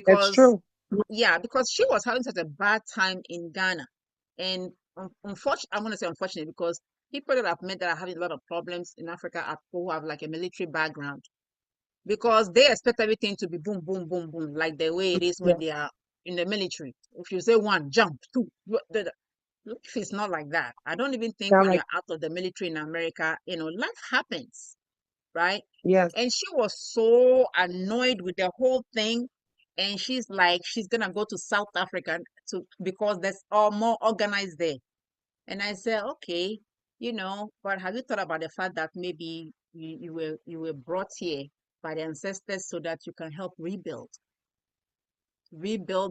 that's because true. yeah, because she was having such a bad time in Ghana. And unfortunately, I'm going to say unfortunately because people that I've met that are having a lot of problems in Africa are people who have like a military background because they expect everything to be boom, boom, boom, boom, like the way it is Yeah, when they are in the military. If you say one, jump, two, life is not like that. I don't even think sound when like you're out of the military in America, life happens, right? yes. And she was so annoyed with the whole thing. And she's like, she's gonna go to South Africa to because that's all more organized there. And I said, okay, but have you thought about the fact that maybe you were brought here by the ancestors so that you can help rebuild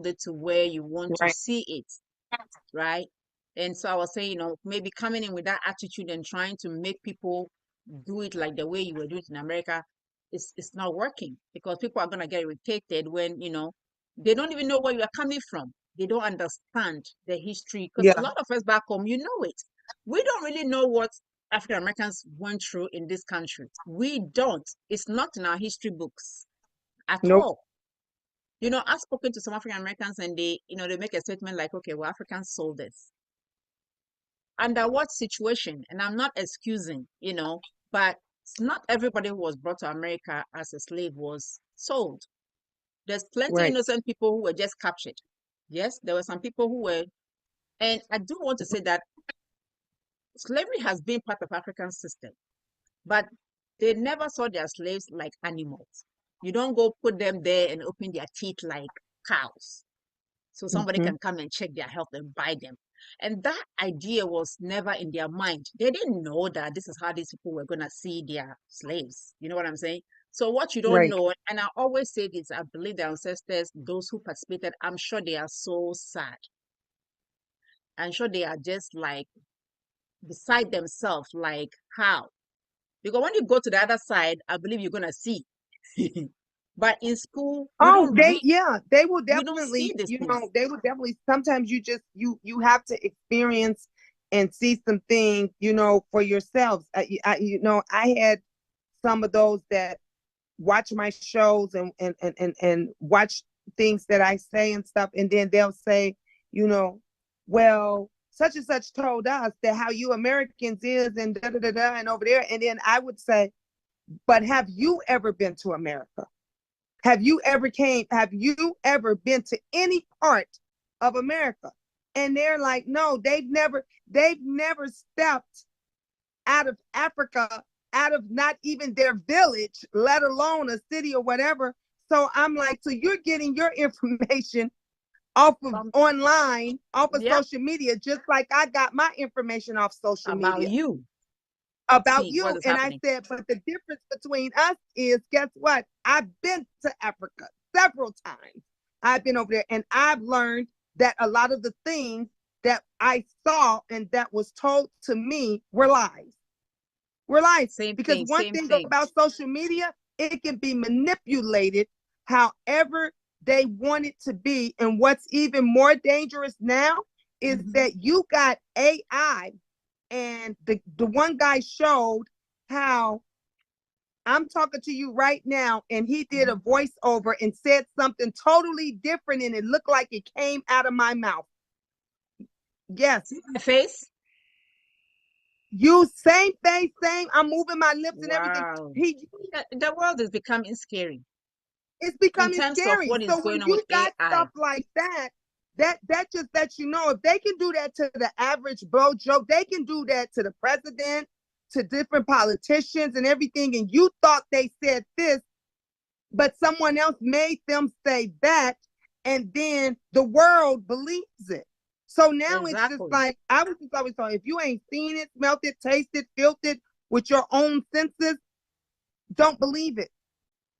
it to where you want to Right. see it, right? And so I was saying, maybe coming in with that attitude and trying to make people do it like the way you were doing it in America, it's not working because people are gonna get irritated when, they don't even know where you are coming from. They don't understand the history because a Yeah. lot of us back home, it. We don't really know what African Americans went through in this country. We don't. It's not in our history books at Nope. all. I've spoken to some African Americans and they make a statement like, okay, well, Africans sold this under what situation? And I'm not excusing, but not everybody who was brought to America as a slave was sold. There's plenty Right. innocent people who were just captured. Yes, there were some people who were, and I do want to say that slavery has been part of African system, but they never saw their slaves like animals. You don't go put them there and open their teeth like cows so somebody Hmm. can come and check their health and buy them. And that idea was never in their mind. They didn't know that this is how these people were going to see their slaves. You know what I'm saying? So, what you don't Right. know, and I always say this, I believe the ancestors, those who participated, I'm sure they are so sad. I'm sure they are just like beside themselves, like how? Because when you go to the other side, I believe you're going to see. But in school, we Oh, don't they read, yeah, they will we don't see definitely, these things. they will definitely sometimes you just you have to experience and see some things, for yourselves. I had some of those that watch my shows and watch things that I say and stuff, and then they'll say, you know, well, such and such told us that how you Americans is and da da da da and over there, and then I would say, but have you ever been to America? Have you ever been to any part of America? And they're like, no, they've never stepped out of Africa, out of not even their village, let alone a city or whatever. So I'm like, so you're getting your information off of Um, online, off of yeah, social media, just like I got my information off social about media you. about See what you. is And I happening. said, but the difference between us is, guess what? I've been to Africa several times. I've been over there and I've learned that a lot of the things that I saw and that was told to me were lies. Were lies. Same Because thing, one same thing thing. about social media, it can be manipulated however they want it to be. And what's even more dangerous now is Hmm. that you got AI, and the one guy showed how I'm talking to you right now, and he did a Hmm. voiceover and said something totally different, and it looked like it came out of my mouth. Yes, See my face? you same thing, same. I'm moving my lips and everything. Wow. He The world is becoming scary It's in becoming terms of scary. what is So when going on with you got AI. stuff like that, that just lets you know if they can do that to the average bro joke, they can do that to the president, to different politicians and everything. And you thought they said this, but someone else made them say that, and then the world believes it. So now it's just Exactly. like I was just always saying, if you ain't seen it, smelt it, tasted, felt it with your own senses, don't believe it.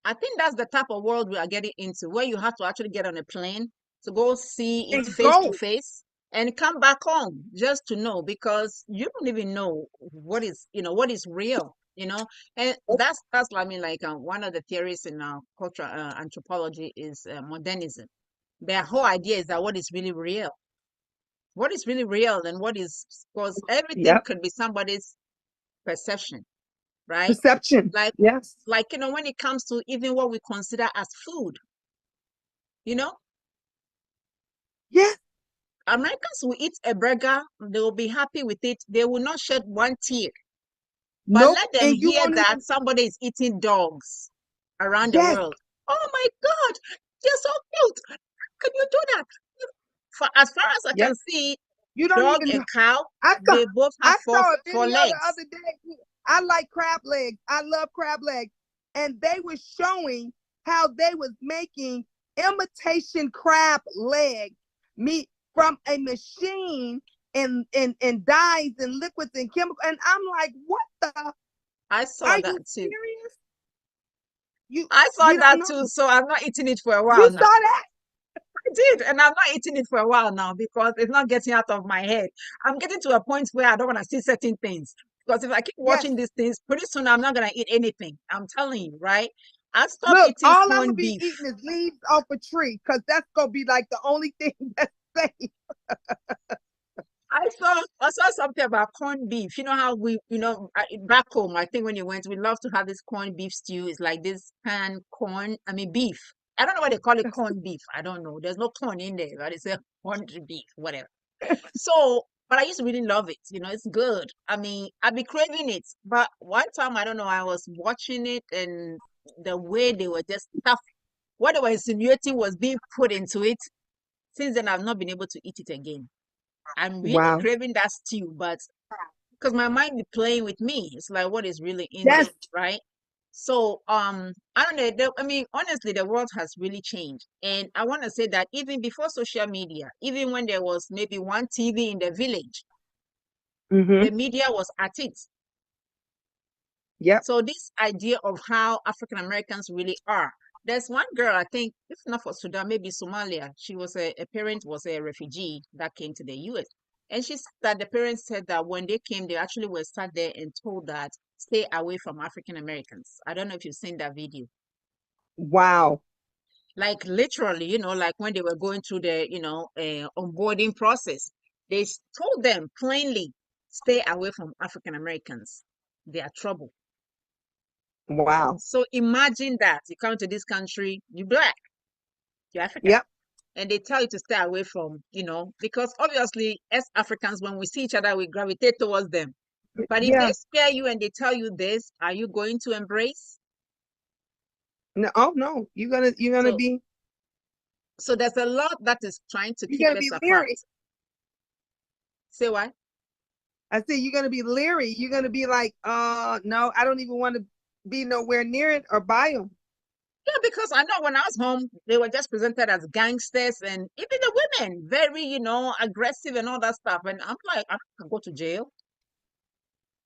I think that's the type of world we are getting into, where you have to actually get on a plane to go see it And face to go. face and come back home just to know, because you don't even know what is real, and that's I mean, like, one of the theories in cultural anthropology is modernism. Their whole idea is that what is really real, and what is, because everything Yep. could be somebody's perception, right? Perception. Like, Yes. when it comes to even what we consider as food, you know, Yes. Americans will eat a burger, they will be happy with it. They will not shed one tear. But Nope. let them And you hear won't that even. somebody is eating dogs around the Yes. world. Oh my God, they're so cute. How can you do that? For as far as I can Yep. see, You don't dog even and know. cow, I saw they both have I four saw a four video the legs. other day. I like crab legs. I love crab legs. And they were showing how they was making imitation crab leg meat from a machine, and dyes and liquids and chemicals. And I'm like, what the, I saw are you that too. serious? You I saw you don't that know. too. So I'm not eating it for a You while saw now. that? I did, and I'm not eating it for a while now because it's not getting out of my head. I'm getting to a point where I don't want to see certain things, because if I keep Yes. watching these things, pretty soon I'm not gonna eat anything. I'm telling you, right? I stopped Look, eating all I'm gonna corned be beef. eating is leaves off a tree, because that's gonna be like the only thing that's safe. I saw something about corned beef. You know how back home, I think when you went, we love to have this corned beef stew. It's like this canned corn, I mean beef. I don't know why they call it corned beef. I don't know. There's no corn in there, but it's a corned beef, whatever. So, but I used to really love it. It's good. I mean, I'd be craving it. But one time, I don't know, I was watching it, and the way they were just stuff, what they were insinuating was being put into it. Since then, I've not been able to eat it again. I'm really Wow. craving that stew, but because my mind be playing with me, it's like, what is really in Yes. there, right? So, I don't know. I mean, honestly, the world has really changed, and I want to say that even before social media, even when there was maybe one TV in the village, Mm-hmm. the media was at it. Yep. So this idea of how African Americans really are. There's one girl, I think, if not for Sudan, maybe Somalia. She was a parent was a refugee that came to the US. And she said that the parents said that when they came, they actually were sat there and told that stay away from African Americans. I don't know if you've seen that video. Wow. Like literally, like when they were going through the, onboarding process, they told them plainly, stay away from African Americans. They are trouble. Wow. So imagine that you come to this country, you're black, you're African, Yep. and they tell you to stay away from, because obviously, as Africans, when we see each other, we gravitate towards them. But if they Yeah. scare you and they tell you this, are you going to embrace? No, oh no, you're gonna So be so there's a lot that is trying to you're keep gonna us be apart. leery. Say why? I said you're gonna be leery. You're gonna be like, no, I don't even want to be nowhere near it or buy them. Yeah, because I know when I was home, they were just presented as gangsters and even the women, very, aggressive and all that stuff. And I'm like, I can go to jail.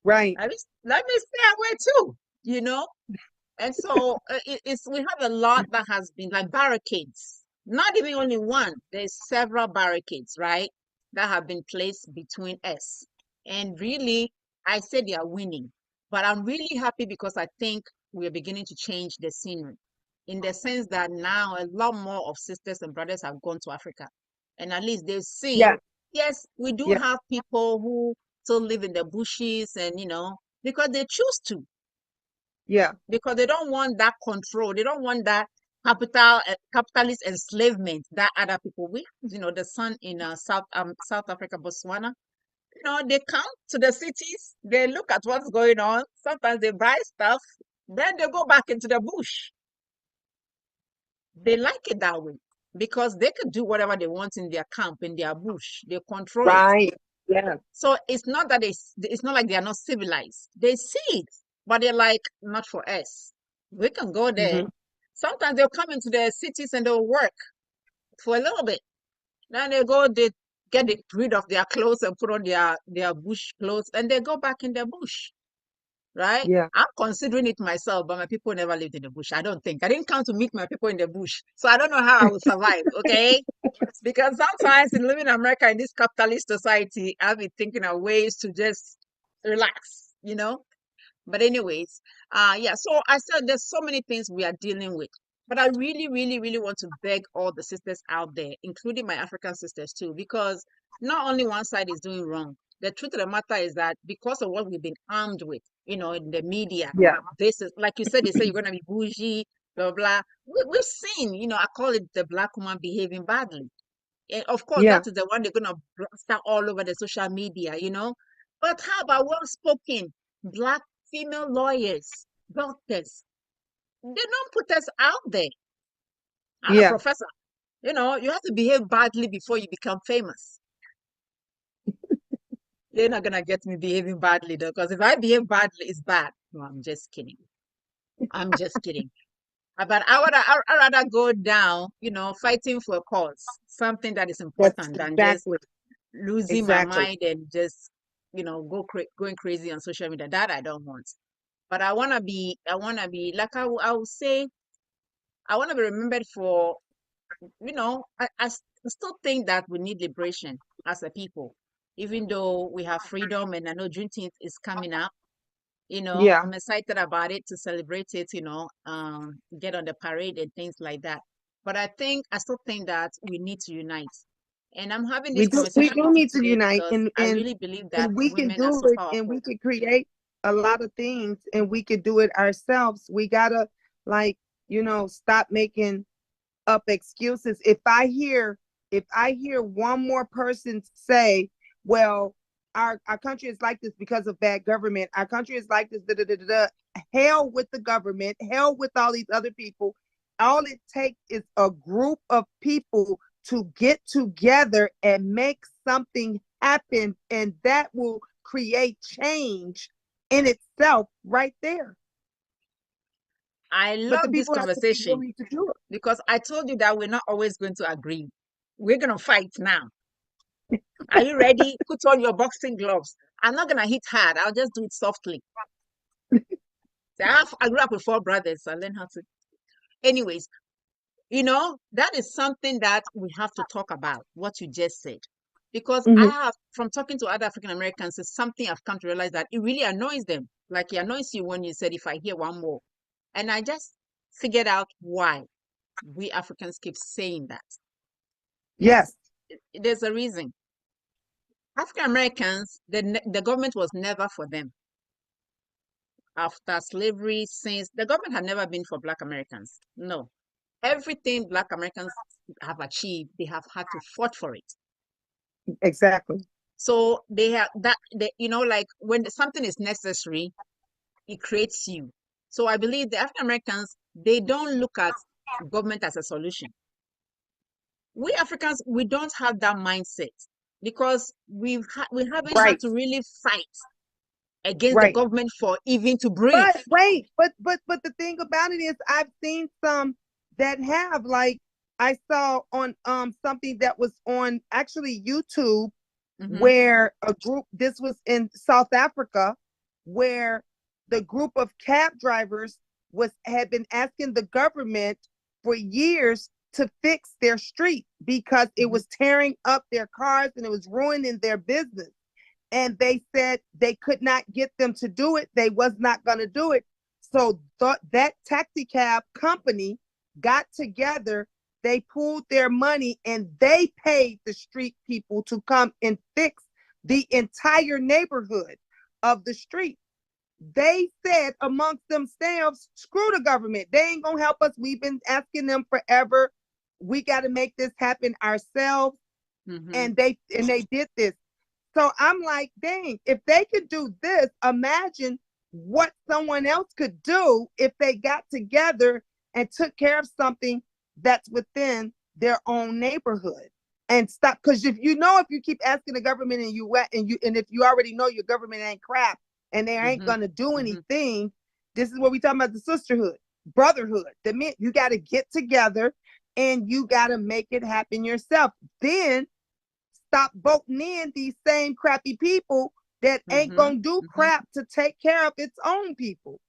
Right. Let me stay away too, you know? And so we have a lot that has been like barricades, not even only one, there's several barricades, right? That have been placed between us. And really, I said they are winning, but I'm really happy because I think we're beginning to change the scenery in the sense that now a lot more of sisters and brothers have gone to Africa. And at least they've seen, Yeah. yes, we do Yeah. have people who still live in the bushes and, because they choose to Yeah. because they don't want that control. They don't want that capitalist enslavement that other people with. The son in South Africa, Botswana. They come to the cities. They look at what's going on. Sometimes they buy stuff. Then they go back into the bush. They like it that way because they could do whatever they want in their camp, in their bush. They control it. Right. Yeah. So it's not that it's not like they are not civilized. They see it, but they're like, not for us. We can go there. Hmm. Sometimes they'll come into the cities and they'll work for a little bit. Then they get rid of their clothes and put on their bush clothes and they go back in their bush, right? Yeah. I'm considering it myself, but my people never lived in the bush. I don't think. I didn't come to meet my people in the bush. So I don't know how I will survive, okay? Because sometimes in living in America in this capitalist society, I've been thinking of ways to just relax. But anyways, yeah, so I said there's so many things we are dealing with. But I really, really, really want to beg all the sisters out there, including my African sisters too, because not only one side is doing wrong. The truth of the matter is that because of what we've been armed with, in the media, Yeah. this is like you said, they say you're gonna be bougie, blah blah. We've seen, I call it the black woman behaving badly. And of course, Yeah. that is the one they're gonna blast out all over the social media. But how about well-spoken black female lawyers, doctors? They don't put us out there. I'm a Yeah. professor. You have to behave badly before you become famous. They're not gonna get me behaving badly though, because if I behave badly, it's bad. No, I'm just kidding. I'm just kidding. But I'd rather go down, fighting for a cause, something that is That's important than just exactly. losing my Exactly. mind and just going crazy on social media. That I don't want. But I want to be like I would say I want to be remembered for I still think that we need liberation as a people, even though we have freedom and I know Juneteenth is coming up. Yeah. I'm excited about it to celebrate it. Get on the parade and things like that. But I still think that we need to unite. And I'm having We this do we conversation do with you need to today unite, because and I really believe that and we can women are do so it, and we powerful. can create a lot of things, and we can do it ourselves. We gotta, like, stop making up excuses. If I hear one more person say, well, our country is like this because of bad government, our country is like this, da, da, da, da, da. Hell with the government, hell with all these other people. All it takes is a group of people to get together and make something happen, and that will create change in itself right there. I But the love this people have to be conversation willing to do it. because I told you that we're not always going to agree. We're going to fight now. Are you ready? Put on your boxing gloves. I'm not going to hit hard. I'll just do it softly. So I grew up with four brothers. So I learned how to. Anyways, that is something that we have to talk about, what you just said. Because I Mhm. have, from talking to other African Americans, it's something I've come to realize that it really annoys them. Like it annoys you when you said, if I hear one more. And I just figured out why we Africans keep saying that. Yes. There's a reason. African Americans, the government was never for them. After slavery, since the government had never been for Black Americans. No. Everything Black Americans have achieved, they have had to fought for it. Exactly. So they have that, like when something is necessary, it creates you. So I believe the African Americans they don't look at government as a solution. We Africans, we don't have that mindset because we haven't had Right, to really fight against the right. government for even to breathe. But wait, but the thing about it is I've seen some that have, like, I saw on something that was on actually YouTube, Mm-hmm. where a group, this was in South Africa, where the group of cab drivers was had been asking the government for years to fix their street because it Mm-hmm. was tearing up their cars and it was ruining their business, and they said they could not get them to do it. They was not going to do it. So that taxi cab company got together, they pooled their money, and they paid the street people to come and fix the entire neighborhood of the street. They said amongst themselves, screw the government. They ain't going to help us. We've been asking them forever. We got to make this happen ourselves. Mm-hmm. And they did this. So I'm like, dang, if they could do this, imagine what someone else could do if they got together and took care of something that's within their own neighborhood and stop. Because if you keep asking the government, and if you already know your government ain't crap and they ain't Mm-hmm. gonna do Mm-hmm. anything, this is what we talking about: the sisterhood, brotherhood. The men, you got to get together and you got to make it happen yourself. Then stop voting in these same crappy people that ain't Mm-hmm. gonna do Mm-hmm. crap to take care of its own people.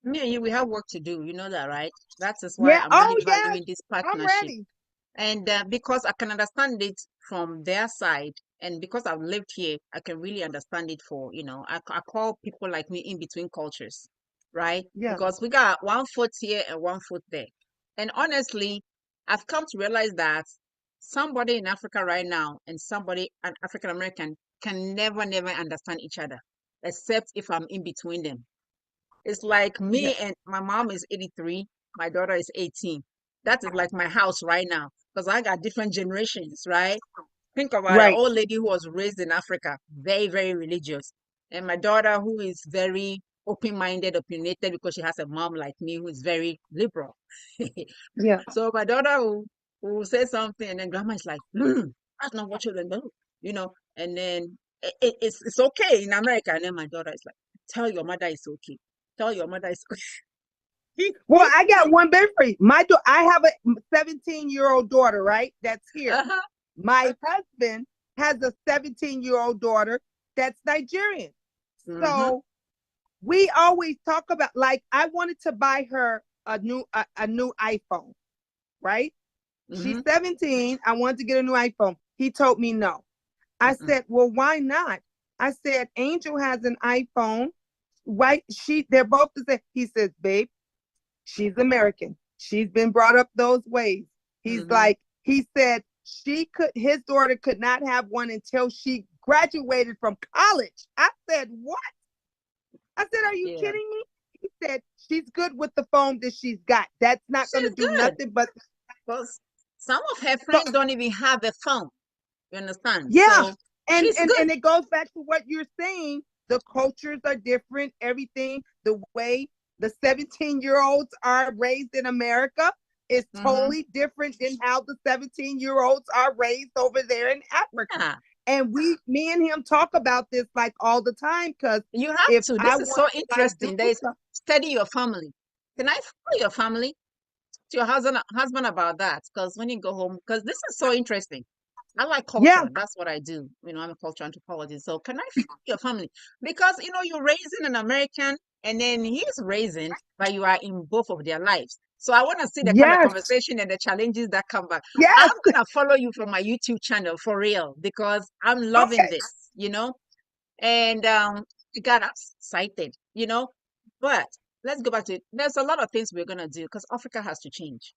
Me and you, we have work to do. You know that, right? That is why Yeah. I'm really Oh yes, valuing this I'm partnership. ready. And because I can understand it from their side, and because I've lived here, I can really understand it for, I call people like me in between cultures, right? Yeah. Because we got one foot here and one foot there. And honestly, I've come to realize that somebody in Africa right now and somebody, an African American, can never, never understand each other, except if I'm in between them. It's like Yeah. me and my mom is 83, my daughter is 18. That is like my house right now because I got different generations, right? Think about an Right. old lady who was raised in Africa, very, very religious. And my daughter who is very open-minded, opinionated because she has a mom like me who is very liberal. Yeah. So my daughter will say something and then grandma is like, that's not what children do, and then it's okay in America. And then my daughter is like, tell your mother it's okay. Tell your mother it's okay. Well, I got one better for you. I have a 17-year-old daughter, right? That's here. Uh-huh. My husband has a 17-year-old daughter that's Nigerian. Mm-hmm. So we always talk about, like, I wanted to buy her a new iPhone, right? She's Mm-hmm. 17. I wanted to get a new iPhone. He told me no. I Mm-mm. said, well, why not? I said, Angel has an iPhone. Right? They're both the same. He says, babe, she's American. She's been brought up those ways. Mm-hmm. He said his daughter could not have one until she graduated from college. I said, what? I said, are you Yeah. kidding me? He said, she's good with the phone that she's got. That's not going to She's do good nothing but. because some of her So, friends don't even have a phone. You understand? yeah. So And, she's and, good. and it goes back to what you're saying. The cultures are different, everything, the way the 17-year-olds are raised in America is Mm-hmm. totally different than how the 17-year-olds are raised over there in Africa. Yeah. And me and him talk about this like all the time, because You have if to. I This is want so to like do interesting. There is something, study your family. Can I follow your family to your husband about that? Because when you go home, because this is so interesting. I like yeah, culture. That's what I do. I'm a culture anthropologist. So can I follow your family? Because you're raising an American and then he's raising, but you are in both of their lives. So I want to see the kind of yes, conversation and the challenges that come back. I'm yes, gonna follow you from my YouTube channel for real because I'm loving okay, this. And it got us excited. But let's go back to it. There's a lot of things we're gonna do because Africa has to change.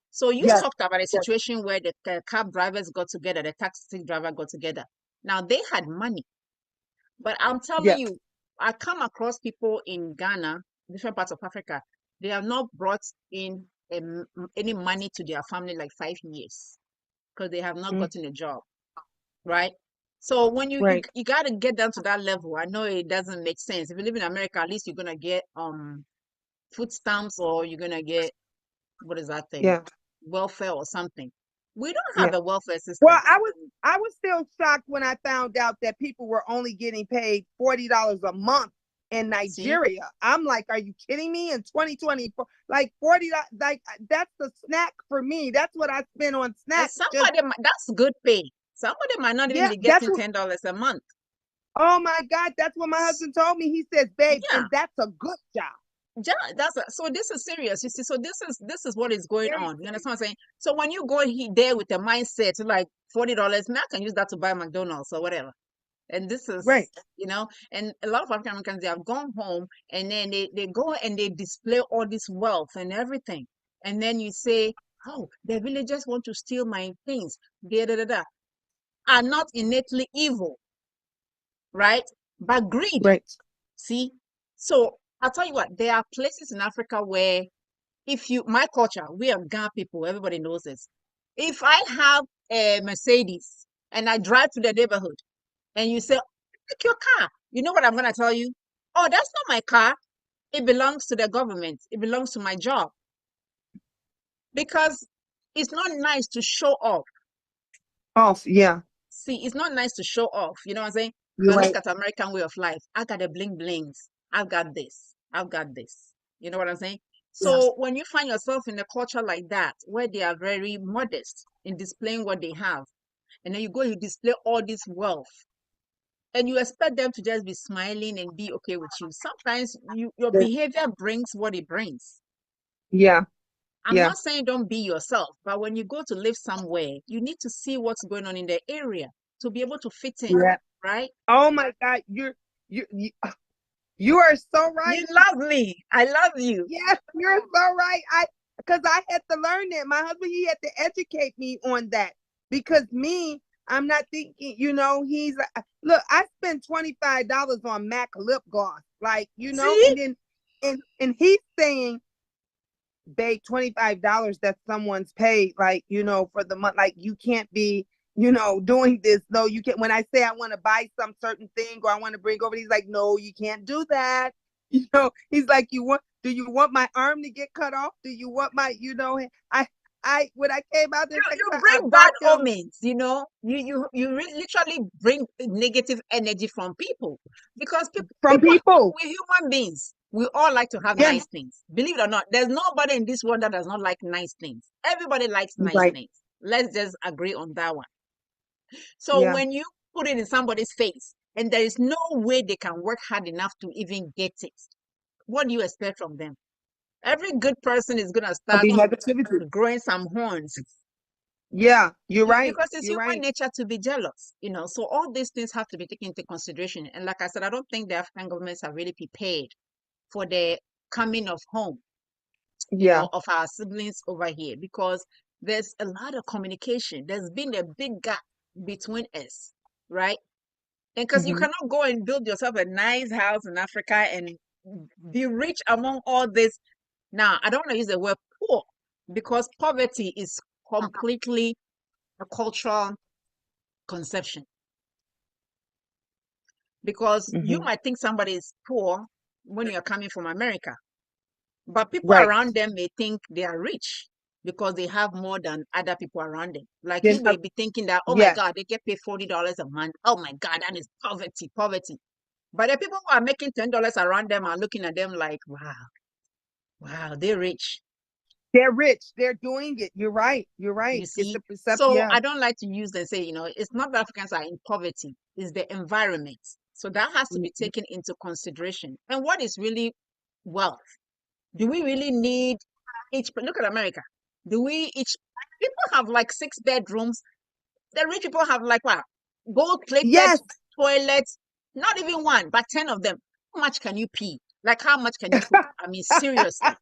So you yes, talked about a yes, situation where the cab drivers got together, the taxi driver got together. Now they had money, but I'm telling yes. you, I come across people in Ghana, different parts of Africa. They have not brought in any money to their family like 5 years because they have not Mm, gotten a job, right? So when you right, you got to get down to that level. I know it doesn't make sense. If you live in America, at least you're gonna get food stamps or you're gonna get, what is that thing? Yeah. Welfare or something. We don't have Yeah. a welfare Well, system. I was still shocked when I found out that people were only getting paid $40 a month in See? Nigeria. I'm like, are you kidding me? In 2024, like $40, like that's the snack for me. That's what I spend on And snacks. some Just of them, that's good pay. Somebody might not even yeah, be that's getting what. $10 a month. Oh my God, that's what my husband told me. He says, babe, Yeah, and that's a good job. yeah, so this is serious. You see, so this is what is going Very on. You serious. understand what I'm saying? So when you go there with the mindset like $40, man, I can use that to buy McDonald's or whatever. And this Right, is, and a lot of African Americans, they have gone home and then they go and they display all this wealth and everything. And then you say, oh, the villagers want to steal my things. Da, da, da, da. Are not innately evil, right? But greed. right. See? So I'll tell you what, there are places in Africa where my culture, we are Ghana people, everybody knows this. If I have a Mercedes and I drive to the neighborhood and you say, take your car, you know what I'm going to tell you? Oh, that's not my car. It belongs to the government. It belongs to my job. Because it's not nice to show off. Off, yeah. See, it's not nice to show off. You know what I'm saying? You're But look right. at American way of life. I got the bling blings. I've got this. I've got this. You know what I'm saying? Yeah. So when you find yourself in a culture like that, where they are very modest in displaying what they have, and then you display all this wealth, and you expect them to just be smiling and be okay with you. Sometimes your behavior brings what it brings. Yeah, I'm yeah, not saying don't be yourself, but when you go to live somewhere, you need to see what's going on in the area to be able to fit in, yeah. right? Oh my God, you are so You right. love me. I love you. Yes, you're so right. Because I had to learn that. My husband, he had to educate me on that. Because me, I'm not thinking, he's like, look, I spent $25 on MAC lip gloss. Like, See? and then and he's saying, babe, $25 that someone's paid, like, for the month. Like, you can't be, doing this. No, you can't. When I say I want to buy some certain thing or I want to bring over, he's like, no, you can't do that. He's like, do you want my arm to get cut off? Do you want when I came out the second You time, I bring bad bought him omens, literally bring negative energy from people because from people, people. we're human beings. We all like to have Yeah, nice things. Believe it or not, there's nobody in this world that does not like nice things. Everybody likes you're nice right. things. Let's just agree on that one. So Yeah. when you put it in somebody's face and there is no way they can work hard enough to even get it, what do you expect from them? Every good person is going to Of start the negativity. growing some horns Yeah, you're right. because it's You're human right. nature to be jealous. So all these things have to be taken into consideration. And like I said, I don't think the African governments are really prepared for the coming of home, Yeah. of our siblings over here because there's a lot of communication. There's been a big gap between us, right? And because you Hmm. cannot go and build yourself a nice house in Africa and be rich among all this. Now, I don't want to use the word poor because poverty is completely a cultural conception. Because you Hmm. might think somebody is poor when you're coming from America, but people Right. around them may think they are rich because they have more than other people around them. Like you Then, may be thinking that, oh my yes. God, they get paid $40 a month. Oh my God, that is poverty, poverty. But the people who are making $10 around them are looking at them like, wow, wow, they're rich. They're rich. They're doing it. You're right. You're You right. It's see? a perception. So Yeah. I don't like to use and say, it's not that Africans are in poverty, it's the environment. So that has to be Mhm. taken into consideration. And what is really wealth? Do we really need look at America? Do we each, people have like 6 bedrooms. The rich people have like what? Gold plated Yes. toilets, not even one, but 10 of them. How much can you pee? Like, how much can you poop? I mean, seriously.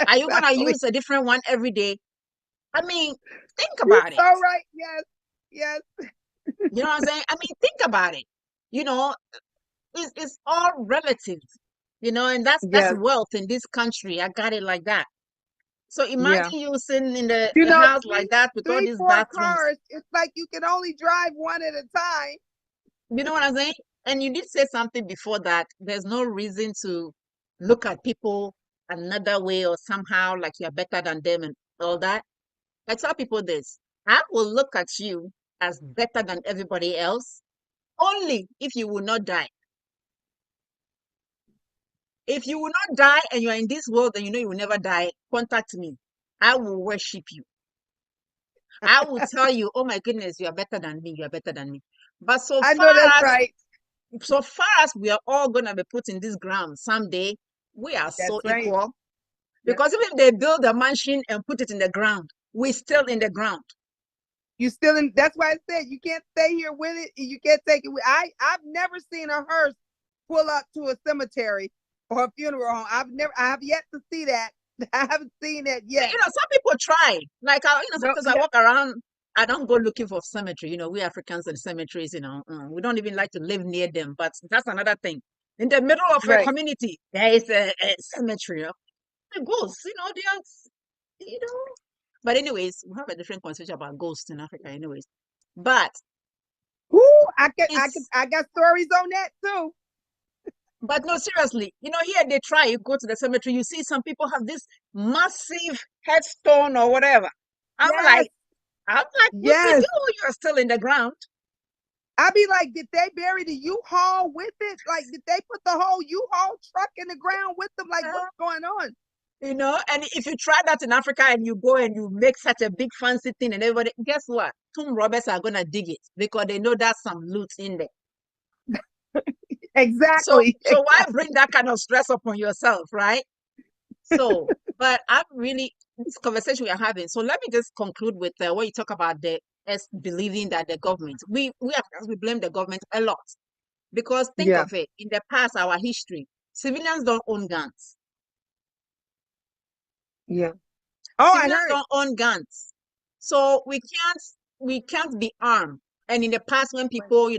Are you going to Exactly. use a different one every day? I mean, think You're about it. so right. Yes. Yes. You know what I'm saying? I mean, think about it. You know, it's all relative, and that's Yes. wealth in this country. I got it like that. So Yeah. imagine you sitting in the You a know, house like that with all three, these four bathrooms. cars. It's like you can only drive one at a time. You know what I'm saying? And you did say something before that there's no reason to look at people another way or somehow like you're better than them and all that. I tell people this, I will look at you as better than everybody else only if you will not die. If you will not die and you're in this world and you know you will never die, contact me. I will worship you. I will tell you, oh my goodness, you are better than me. You are better than me. But I know that's right. so far as we are all gonna be put in this ground someday, we are so That's right. equal. Yep. Because even if they build a mansion and put it in the ground, we're still in the ground. You still in, that's why I said you can't stay here with it. You can't take it with, I've never seen a hearse pull up to a cemetery or a funeral home. I have yet to see that. I haven't seen that yet. Some people try. Like, No, sometimes I yeah, walk around, I don't go looking for cemetery. We Africans and cemeteries, we don't even like to live near them. But that's another thing. In the middle of a right. community, there is a cemetery. The ghosts, they are, you know. But anyways, we have a different conversation about ghosts in Africa, anyways. But Ooh, it's I got stories on that too. But no, seriously, here they try, you go to the cemetery, you see some people have this massive headstone or whatever. I'm Yes, like, I'm like, yes. you're still in the ground. I be like, did they bury the U-Haul with it? Like, did they put the whole U-Haul truck in the ground with them? Like, what's Uh, going on? and if you try that in Africa and you go and you make such a big fancy thing and everybody, guess what? Tomb robbers are gonna dig it because they know there's some loot in there. So Exactly. so why bring that kind of stress upon yourself, right? So, but I'm really this conversation we are having. So let me just conclude with what you talk about the us believing that the government, we Africans, we blame the government a lot because think Yeah, of it. In the past, our history, civilians don't own guns. yeah. Oh, I Civilians heard. don't own guns, so we can't be armed. And in the past, when people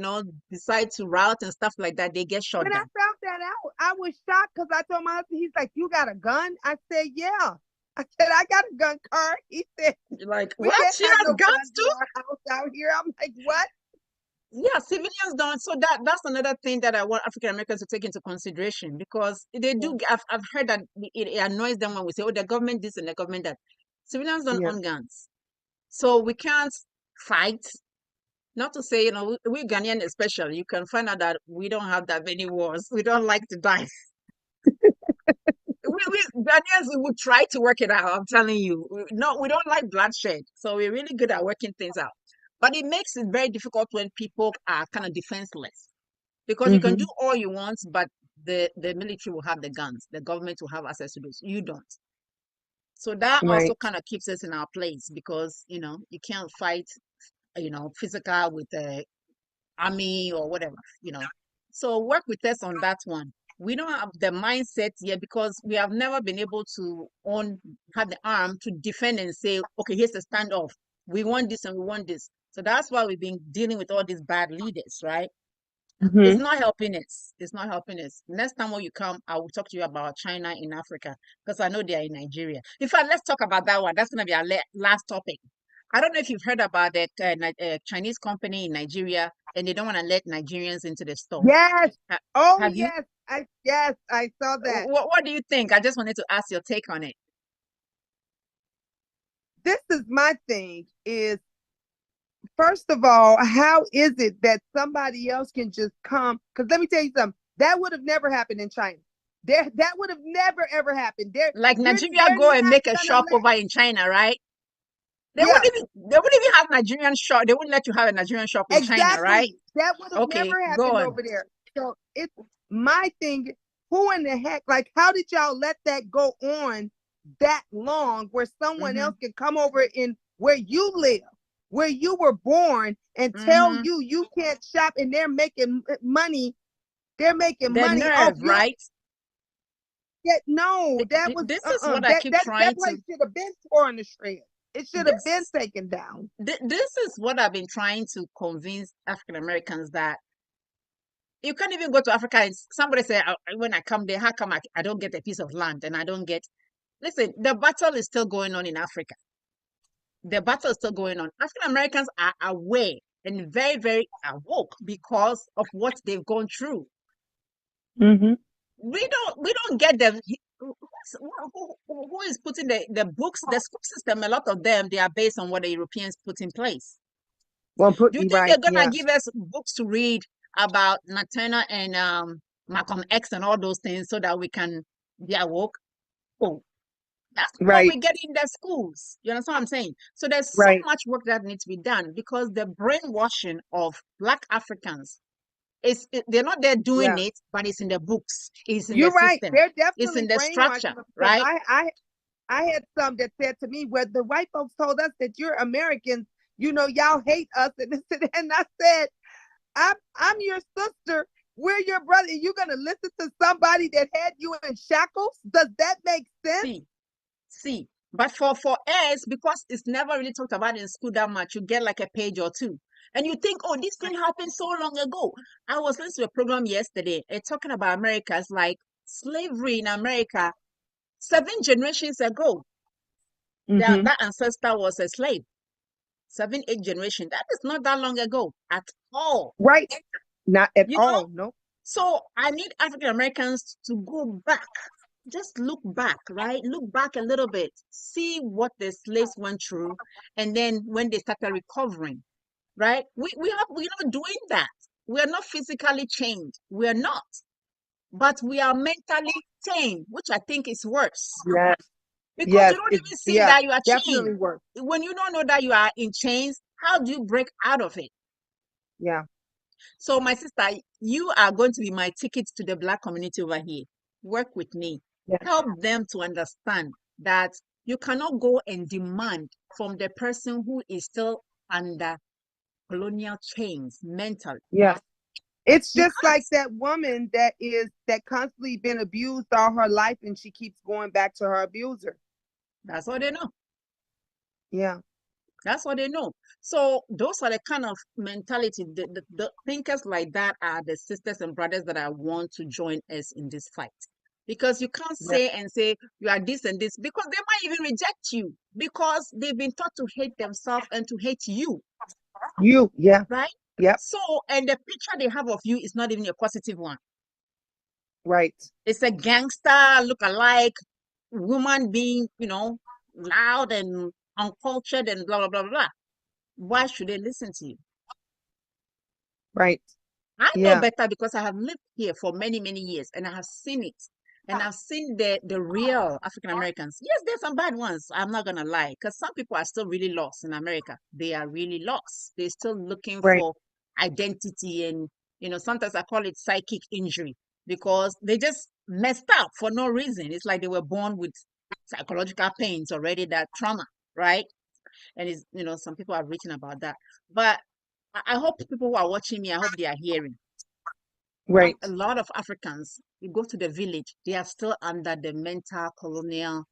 decide to rout and stuff like that, they get shot When I down. found that out, I was shocked because I told my husband, he's like, "You got a gun?" I said, "Yeah." I said, "I got a gun card." He said, You're like, "We what? can't She have has no guns guns in too? our house out here." I'm like, "What?" Yeah, civilians don't. So that's another thing that I want African Americans to take into consideration because they Yeah, do. I've heard that it annoys them when we say, "Oh, the government this and the government that." Civilians don't yeah. own guns, so we can't fight. Not to say, we Ghanaian especially, you can find out that we don't have that many wars. We don't like to die. We Ghanaians, we would try to work it out. I'm telling you, no, we don't like bloodshed, so we're really good at working things out. But it makes it very difficult when people are kind of defenseless because you can do Hmm. all you want, but the military will have the guns, the government will have access to those. You don't. So that also Right. kind of keeps us in our place because you can't fight physical with the army or whatever. So work with us on that one. We don't have the mindset yet because we have never been able to have the arm to defend and say, okay, here's the standoff. We want this and we want this. So that's why we've been dealing with all these bad leaders, right? It's Hmm. not helping us. It's not helping us. Next time when you come, I will talk to you about China in Africa because I know they are in Nigeria. In fact, let's talk about that one. That's going to be our last topic. I don't know if you've heard about that Chinese company in Nigeria and they don't want to let Nigerians into the store. Yes. Ha- Oh, have you? yes. I saw that. What do you think? I just wanted to ask your take on it. This is my thing is, first of all, how is it that somebody else can just come? Because let me tell you something. That would have never happened in China. That would have never ever happened. Like Nigeria They're go and not make a gonna shop let. over in China, right? Yeah, They wouldn't even have Nigerian shop. They wouldn't let you have a Nigerian shop in China, right? exactly. That would have Okay, never go happened on. over there. So it's my thing. Who in the heck? Like, how did y'all let that go on that long, where someone Mm-hmm. else can come over in where you live, where you were born, and tell Mm-hmm. you you can't shop, and they're making money. They're making The money off nerve, your. right? That no, that was This is what I that keep that trying place to. should have been torn to shreds. It should have been This taken down. this is what I've been trying to convince African Americans that you can't even go to Africa and somebody say, when I come there, how come I don't get a piece of land and I don't get. Listen, the battle is still going on in Africa. The battle is still going on. African Americans are aware and very, very awoke because of what they've gone through. Hmm. We don't get them. who is putting the books, the school system? A lot of them, they are based on what the Europeans put in place. Well, put Do you you think right. they're gonna Yeah. give us books to read about Natana and Malcolm X and all those things so that we can be awoke? Oh, that's not what we Right. get in the schools. You understand what I'm saying? So there's so Right. much work that needs to be done because the brainwashing of Black Africans they're not there doing Yeah. it, but it's in the books, it's in the You're right. system, They're it's in definitely the brainwashing structure, them because right? I had some that said to me, "Where the white folks told us that you're Americans, y'all hate us," and this and I said, I'm your sister. We're your brother. You're gonna listen to somebody that had you in shackles? Does that make sense? See, see. But for us, because it's never really talked about in school that much, you get like a page or two. And you think, oh, this thing happened so long ago. I was listening to a program yesterday talking about America's like slavery in America 7 generations ago. Mm-hmm. That ancestor was a slave. 7, 8 generations. That is not that long ago at all. Right. Not at You know, all. No. so I need African Americans to go back, just look back, right? Look back a little bit, see what the slaves went through, and then when they started recovering, right? We're not doing that. We are not physically chained. We are not, but we are mentally chained, which I think is worse Yes. because you Yes. don't It's even see yeah. that you are chained. Definitely work. When you don't know that you are in chains, how do you break out of it? Yeah. So, my sister, you are going to be my ticket to the Black community over here. Work with me. Yeah. Help them to understand that you cannot go and demand from the person who is still under colonial chains mentally. Yeah. It's You just can't. like that woman that constantly been abused all her life and she keeps going back to her abuser. That's all they know. Yeah. That's what they know. So those are the kind of mentality, the thinkers like that are the sisters and brothers that I want to join us in this fight. Because you can't Yeah. say you are this and this, because they might even reject you because they've been taught to hate themselves and to hate you, You. Yeah. right? Yep. So, and the picture they have of you is not even a positive one. Right. It's a gangster look-alike woman being, loud and uncultured and blah, blah, blah, blah. Why should they listen to you? Right. I know Yeah. better because I have lived here for many, many years and I have seen it. And I've seen the real African Americans. Yes, there's some bad ones. I'm not gonna lie, because some people are still really lost in America. They are really lost. They're still looking Right. for identity, and sometimes I call it psychic injury because they just messed up for no reason. It's like they were born with psychological pains already, that trauma, right? And it's some people have written about that. But I hope people who are watching me, I hope they are hearing. Right. A lot of Africans, you go to the village, they are still under the mental colonial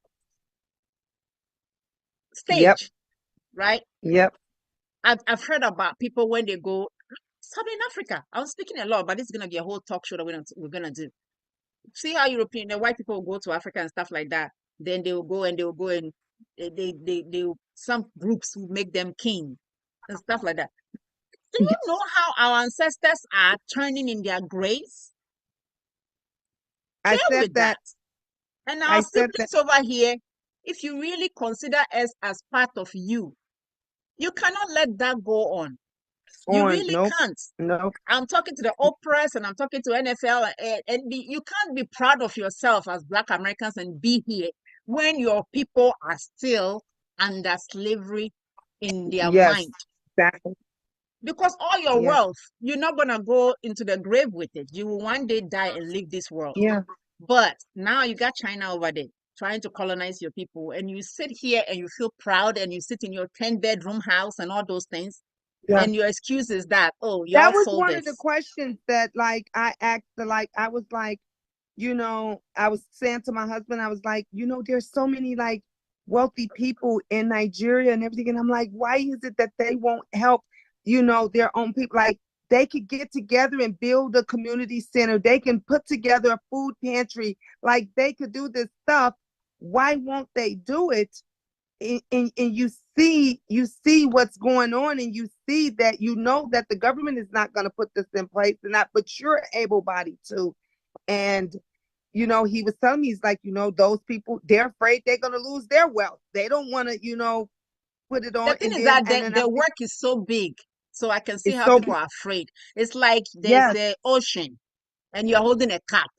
Yep. stage, right? Yep. I've heard about people when they go Southern Africa. I was speaking a lot, but this is gonna be a whole talk show that we're gonna do. See how the white people go to Africa and stuff like that. Then they will go and some groups will make them king and stuff like that. Do you know how our ancestors are turning in their graves? I Deal said with that. that. And our I said that. siblings over here, if you really consider us as part of you, you cannot let that go on. You On. really Nope. can't. Nope. I'm talking to the Oprahs and I'm talking to NFL, and you can't be proud of yourself as Black Americans and be here when your people are still under slavery in their Yes. mind. Exactly. Because all your Yeah. wealth, you're not going to go into the grave with it. You will one day die and leave this world. Yeah. But now you got China over there trying to colonize your people, and you sit here and you feel proud and you sit in your 10-bedroom house and all those things. Yeah. And your excuse is that, oh, That y'all was sold one of the this. questions that like I asked like I was like, I was saying to my husband, I was like, there's so many like wealthy people in Nigeria and everything. And I'm like, why is it that they won't help, their own people? Like they could get together and build a community center. They can put together a food pantry. Like they could do this stuff. Why won't they do it? And you see what's going on, and you see that that the government is not going to put this in place, and not, but you're able-bodied too. And he was telling me, he's like, those people, they're afraid they're gonna lose their wealth. They don't want to, put it The on. thing And is then that and then the I'm thinking, work is so big, so I can see it's how so people are afraid. It's like there's yes, the ocean and you're holding a cup.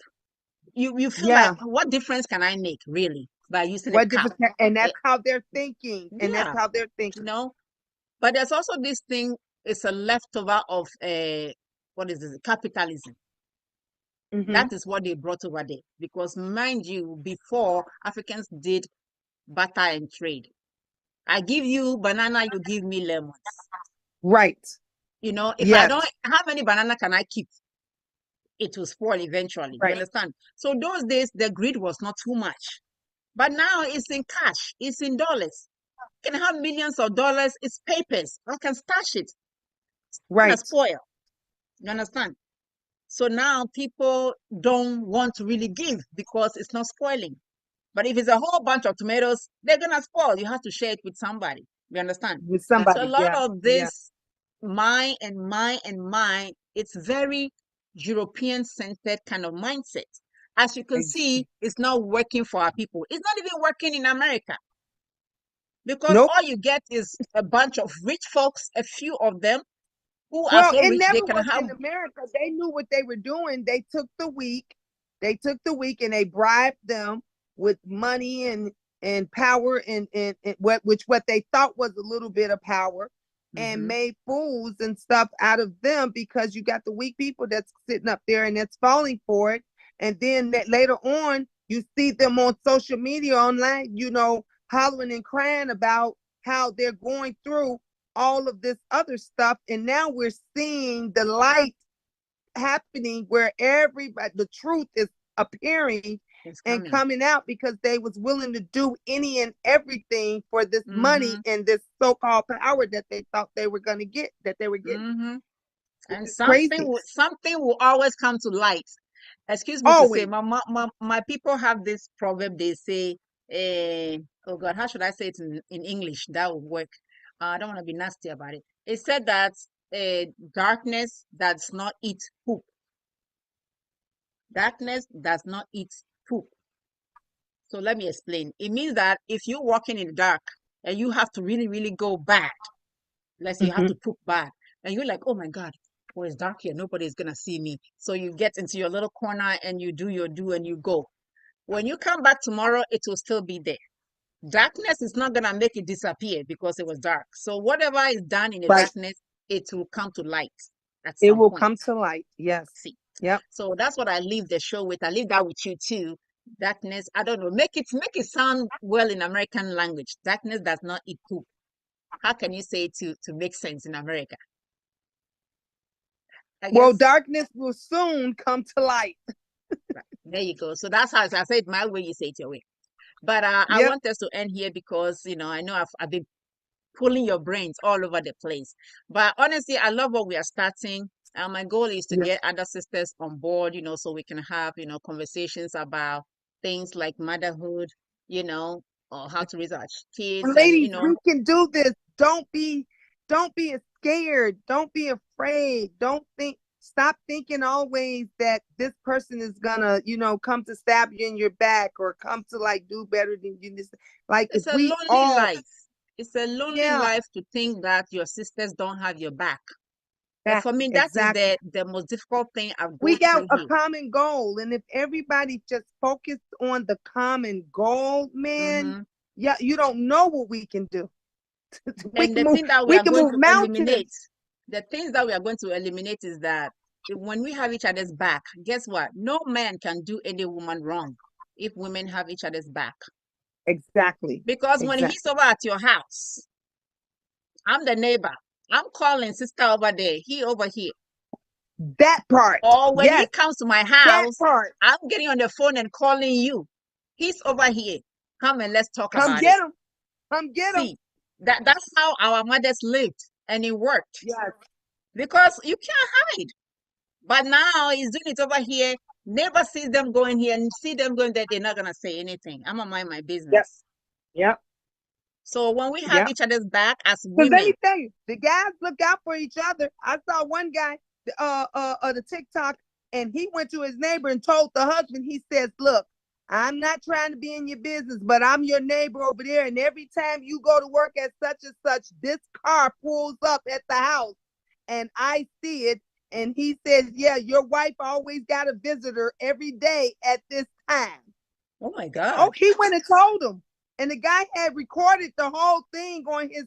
You feel like, yeah. what difference can I make really by using a What cup? difference? And Eh, that's how they're thinking. And that's yeah, how they're you thinking. know. But there's also this thing, it's a leftover of what is it, capitalism. Hmm. That is what they brought over there. Because mind you, before Africans did barter and trade. I give you banana, you give me lemons. Right. If I don't, Yes. how many banana can I keep? It will spoil eventually. You Right. understand? So those days, the greed was not too much. But now it's in cash, it's in dollars. You can have millions of dollars, it's papers. I can stash it. It's not gonna Right. spoil. You understand? So now people don't want to really give because it's not spoiling. But if it's a whole bunch of tomatoes, they're gonna spoil. You have to share it with somebody. You understand? With So a somebody. lot Yeah. of Yeah. this mine and mine and mine, it's very European centered kind of mindset. As you can Ex- see, it's not working for our people. It's not even working in America because Nope. all you get is a bunch of rich folks, a few of them who are Well, so it rich they never can was have. in America. They knew what they were doing. They took the weak and they bribed them with money and power and what they thought was a little bit of power, and Hmm. made fools and stuff out of them, because you got the weak people that's sitting up there and that's falling for it. And then that later on you see them on social media online, hollering and crying about how they're going through all of this other stuff. And now we're seeing the light happening where everybody, the truth is appearing It's and coming. coming out, because they was willing to do any and everything for this money Hmm. and this so-called power that they thought they were going to get, that they were getting, Hmm. which And is crazy. something will always come to light. Excuse me to say, Always. my people have this proverb. They say, oh God, how should I say it in English? That would work. I don't want to be nasty about it. It said that darkness does not eat poop. Darkness does not eat poop. So let me explain. It means that if you're walking in the dark and you have to really, really go bad, let's say you have Mm-hmm. to poop bad, and you're like, oh my God, well, it's dark here. Nobody's gonna see me. So you get into your little corner and you do your do and you go. When you come back tomorrow, it will still be there. Darkness is not gonna make it disappear because it was dark. So whatever is done in the Right. darkness, it will come to light at It some will point. come to light. Yes. See. Yep. So that's what I leave the show with. I leave that with you too. Darkness, I don't know. Make it sound well in American language. Darkness does not eat poop. How can you say it to make sense in America? I Well, guess. darkness will soon come to light. Right. There you go. So that's how, as I said, my way, you say it your way. But I Yep. want us to end here because I know I've been pulling your brains all over the place. But honestly, I love what we are starting. My goal is to Yes. get other sisters on board, so we can have conversations about things like motherhood, you know, or how to raise our kids, And and ladies, we can do this. Don't be scared. Don't be afraid. Don't think Stop thinking always that this person is gonna, come to stab you in your back or come to like do better than you. Like it's a we lonely all, life. It's a lonely yeah, life to think that your sisters don't have your back. And back for me, that is exactly. the most difficult thing I've We go got through a here. common goal, and if everybody just focused on the common goal, man, Hmm. yeah, you don't know what we can do. we And can move we can move mountains. the things that we are going to eliminate is that when we have each other's back, guess what? No man can do any woman wrong if women have each other's back. Exactly. Because when he's Exactly. over at your house, I'm the neighbor. I'm calling sister over there, he over here. That part. Or when he Yes, comes to my that house, part. I'm getting on the phone and calling you. He's over here. Come and let's talk Come about it. get them. Come get them. See, that's how our mothers lived, and it worked Yes. because you can't hide. But now he's doing it over here. Neighbor sees them going here and see them going there, they're not gonna say anything. I'm gonna mind my Yep. business. Yep. So when we have Yep. each other's back as Because let me women, tell you, the guys look out for each other. I saw one guy, the TikTok. And he went to his neighbor and told the husband, he says, look, I'm not trying to be in your business, but I'm your neighbor over there. And every time you go to work at such and such, this car pulls up at the house and I see it. And he says, yeah, your wife always got a visitor every day at this time. Oh my Oh, God. he went and told him. And the guy had recorded the whole thing on his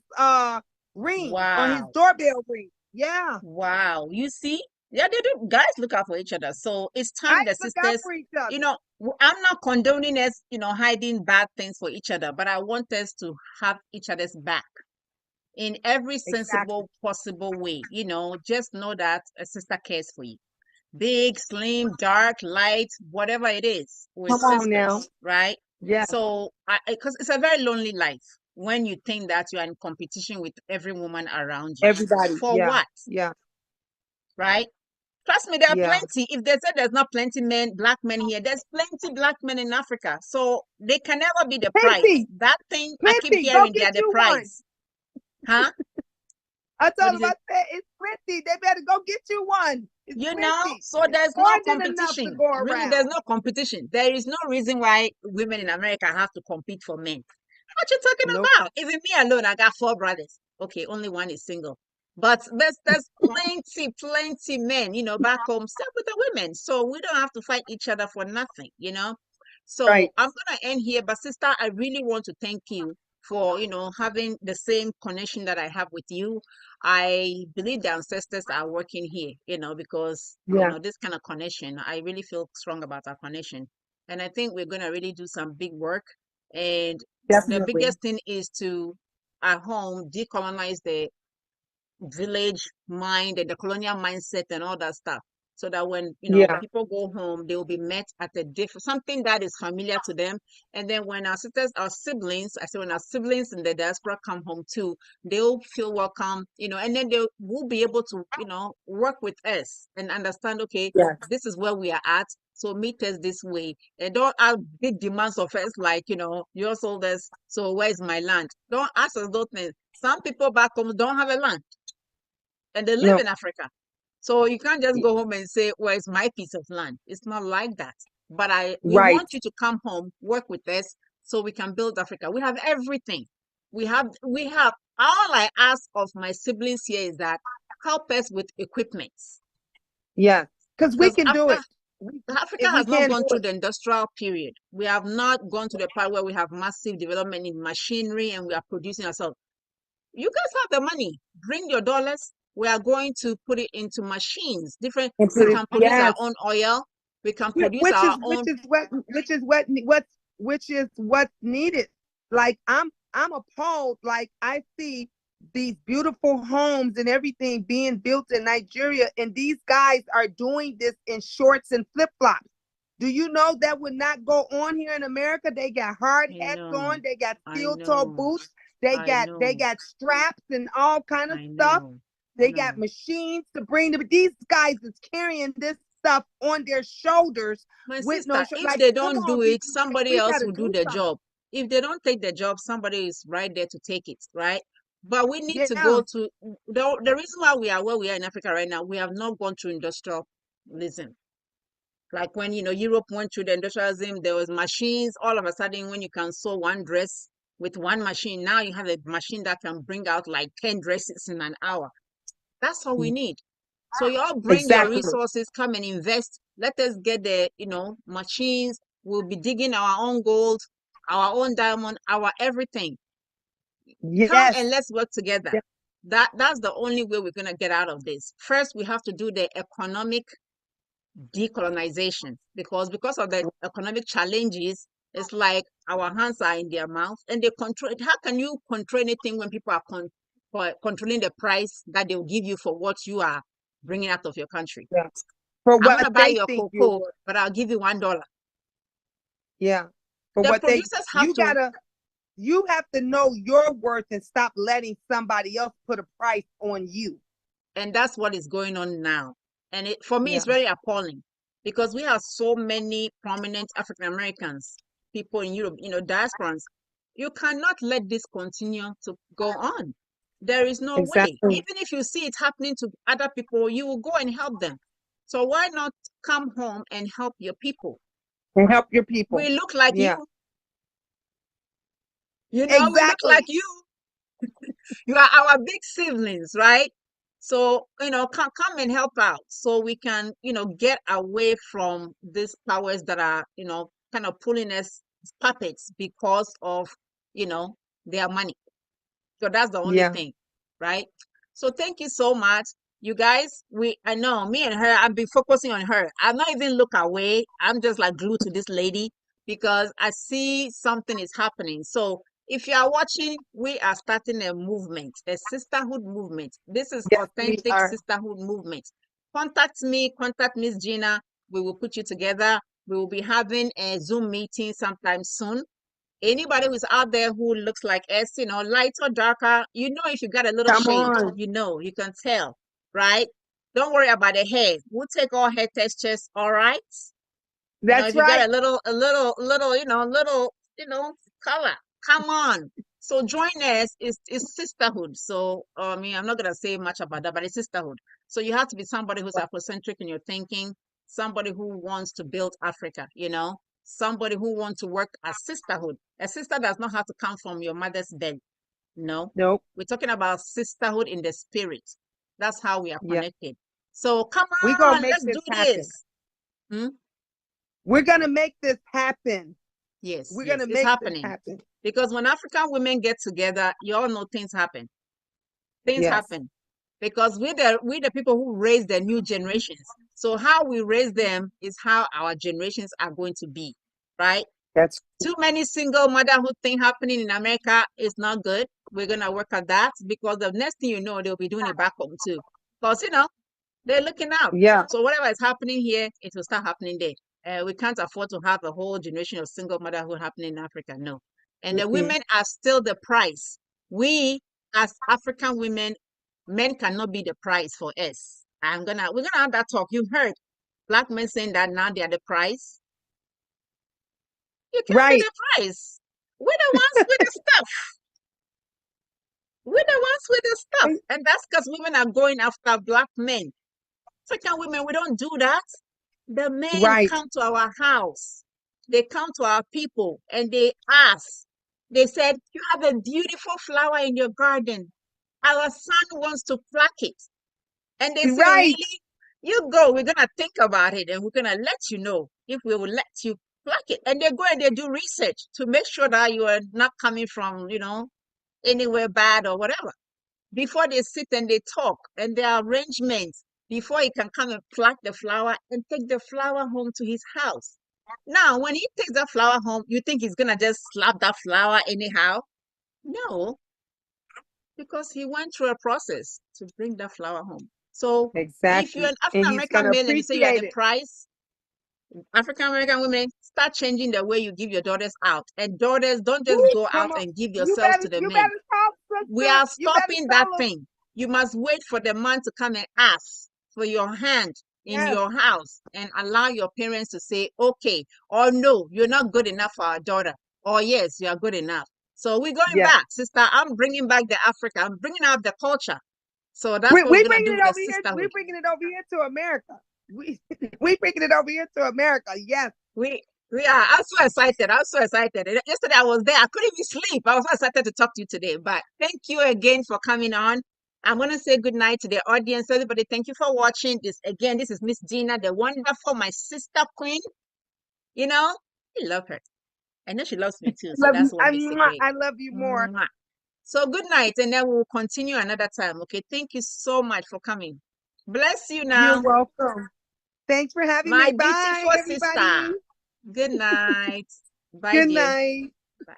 ring, on his Wow. doorbell ring. Yeah. Wow. You see? Yeah, they do. Guys look out for each other. So it's time Guys the look out sisters, for each other. I'm not condoning us, hiding bad things for each other, but I want us to have each other's back in every Exactly. sensible possible way. Just know that a sister cares for you. Big, slim, dark, light, whatever it is, we're Come on now. sisters, right? Yeah. So, because it's a very lonely life when you think that you are in competition with every woman around you. Everybody. For Yeah. what? Yeah. Right? Trust me, there are Yeah. plenty. If they say there's not plenty men, black men here, there's plenty black men in Africa. So they can never be the prize. Plenty. That thing I keep Plenty. Go hearing, they get are the you one. prize. Huh? I What told is him, I it? said, it's plenty. They better go get you one. It's plenty. So It's there's more no than enough to competition. go Really, there's around. no competition. There is no reason why women in America have to compete for men. What you talking Nope. about? Even me alone, I got 4 brothers. Okay, only one is single. But there's plenty men, back home, except with the women. So we don't have to fight each other for nothing. So Right. I'm gonna end here. But sister, I really want to thank you for, having the same connection that I have with you. I believe the ancestors are working here, because Yeah. this kind of connection, I really feel strong about our connection. And I think we're gonna really do some big work. And the Definitely. biggest thing is to at home decolonize the village mind and the colonial mindset and all that stuff, so that when Yeah. people go home, they will be met at a different something that is familiar to them. And then when our sisters, our siblings, I say when our siblings in the diaspora come home too, they'll feel welcome, and then they will be able to work with us and understand, okay, Yeah. this is where we are at, so meet us this way, and don't have big demands of us like, you sold us, so where's my land? Don't ask us those things. Some people back home don't have a land and they live No. in Africa. So you can't just go home and say, "Where's my piece of land?" It's not like that. But we Right. want you to come home, work with us, so we can build Africa. We have everything. We have. All I ask of my siblings here is that help us with equipment, Yeah. Because we because can do Africa, it. Africa We has not can do gone through it. the industrial period. We have not gone to the part where we have massive development in machinery and we are producing ourselves. You guys have the money. Bring your dollars. We are going to put it into machines. Different. And We put it. can produce our Yes. own oil. We can produce Which our is own. which is what's needed. Like I'm appalled. Like I see these beautiful homes and everything being built in Nigeria, and these guys are doing this in shorts and flip flops. Do you know that would not go on here in America? They got hard I hats know. on. They got I steel toe know. boots. They I got they know. got straps and all kind of I stuff. know. They got No. machines to bring them. These guys is carrying this stuff on their shoulders My with no sister, show. if Like, they come don't on, do it, somebody we else gotta will do do the something. job. If they don't take the job, somebody is right there to take it, right? But we need to Yeah, go to the reason why we are where we are in Africa right now. We have not gone through industrialism. Like when, Europe went through the industrialism, there was machines. All of a sudden, when you can sew one dress with one machine, now you have a machine that can bring out like 10 dresses in an hour. That's all we need. So you all bring your exactly. resources, come and invest. Let us get the, machines. We'll be digging our own gold, our own diamond, our everything. Come Yes. and let's work together. That's the only way we're gonna get out of this. First, we have to do the economic decolonization, because of the economic challenges, it's like our hands are in their mouth and they control it. How can you control anything when people are controlling the price that they'll give you for what you are bringing out of your country? Yeah. For I'm gonna what buy they your think you're cocoa, worth. but I'll give you $1. Yeah. For The what they producers have you to, gotta you have to know your worth and stop letting somebody else put a price on you. and that's what is going on now. And for me, it's Yeah. very appalling because we have so many prominent African Americans, people in Europe, diasporans. You cannot let this continue to go on. There is no way. Exactly. Even if you see it happening to other people, you will go and help them. So why not come home and help your people? And help your people. We look like Yeah. you, we look like Exactly. you. You are our big siblings, right? So, come and help out so we can, get away from these powers that are, kind of pulling us puppets because of, their money. So that's the only Yeah. thing, right? So thank you so much. You guys, I know me and her, I've been focusing on her. I'm not even look away. I'm just like glued to this lady because I see something is happening. So if you are watching, we are starting a movement, a sisterhood movement. This is Yes, we authentic are. sisterhood movement. Contact me, contact Miss Gina. We will put you together. We will be having a Zoom meeting sometime soon. Anybody who's out there who looks like us, light or darker, if you got a little Come shade, on. you can tell, right? Don't worry about the hair. We'll take all hair textures, all right? That's If you got right. little, color, come on. So join us is sisterhood. So I mean, I'm not gonna say much about that, but it's sisterhood. So you have to be somebody who's Afrocentric in your thinking, somebody who wants to build Africa, somebody who wants to work as sisterhood. A sister does not have to come from your mother's bed. No, Nope. we're talking about sisterhood in the spirit. That's how we are Yeah. connected. So come We're gonna on, make let's this do happen. this. Hmm? We're gonna make this happen. Yes, We're yes, gonna it's make this happening. happen. Because when African women get together, you all know things happen. Things Yes. happen. Because we're the people who raise the new generations. So how we raise them is how our generations are going to be, right? That's Too many single motherhood thing happening in America is not good. We're gonna work at that because the next thing you know, they'll be doing it back home too. Because they're looking out. yeah. So whatever is happening here, it will start happening there. We can't afford to have a whole generation of single motherhood happening in Africa. No. And the Mm-mm. women are still the price. We, as African women, men cannot be the price for us. We're gonna have that talk. You've heard black men saying that now they are the price. You can't be Right. the price. We're the ones with the stuff. We're the ones with the stuff. And that's because women are going after black men. African women, we don't do that. The men Right. come to our house. They come to our people and they ask. They said, "You have a beautiful flower in your garden. Our son wants to pluck it." And they say, Right. "Really? You go. We're going to think about it and we're going to let you know if we will let you pluck it." And they go and they do research to make sure that you are not coming from, anywhere bad or whatever before they sit and they talk and their arrangements before he can come and pluck the flower and take the flower home to his house. Now, when he takes the flower home, you think he's gonna just slap that flower anyhow? No, because he went through a process to bring that flower home. So if you're Exactly. an And African he's American gonna male and you say you are appreciate the it. price, African American women, start changing the way you give your daughters out. And daughters, don't just Woo, go out come on. and give You yourselves better to the you men. better talk, We sister. are You better stopping that tell them. thing. You must wait for the man to come and ask for your hand in Yes. your house and allow your parents to say, okay, or no, you're not good enough for our daughter, or yes, you are good enough. So we're going Yes. back, sister. I'm bringing back the Africa. I'm bringing out the culture. So that's We what we're we going to bringing do it with the over here. We sisterhood. bringing it over here to America. We we bringing it over here to America. Yes. We we are. I'm so excited. I'm so excited. Yesterday I was there. I couldn't even sleep. I was so excited to talk to you today. But thank you again for coming on. I'm gonna say good night to the audience. Everybody, thank you for watching this again. This is Miss Gina, the wonderful, my sister queen. I love her. I know she loves me too. So Love that's you. what makes it great. I love you more. Mwah. So good night, and then we'll continue another time. Okay. Thank you so much for coming. Bless you You're now, welcome. Thanks for having my me. Bye, beautiful sister. everybody. Good night. Bye, Good dear. night. Bye.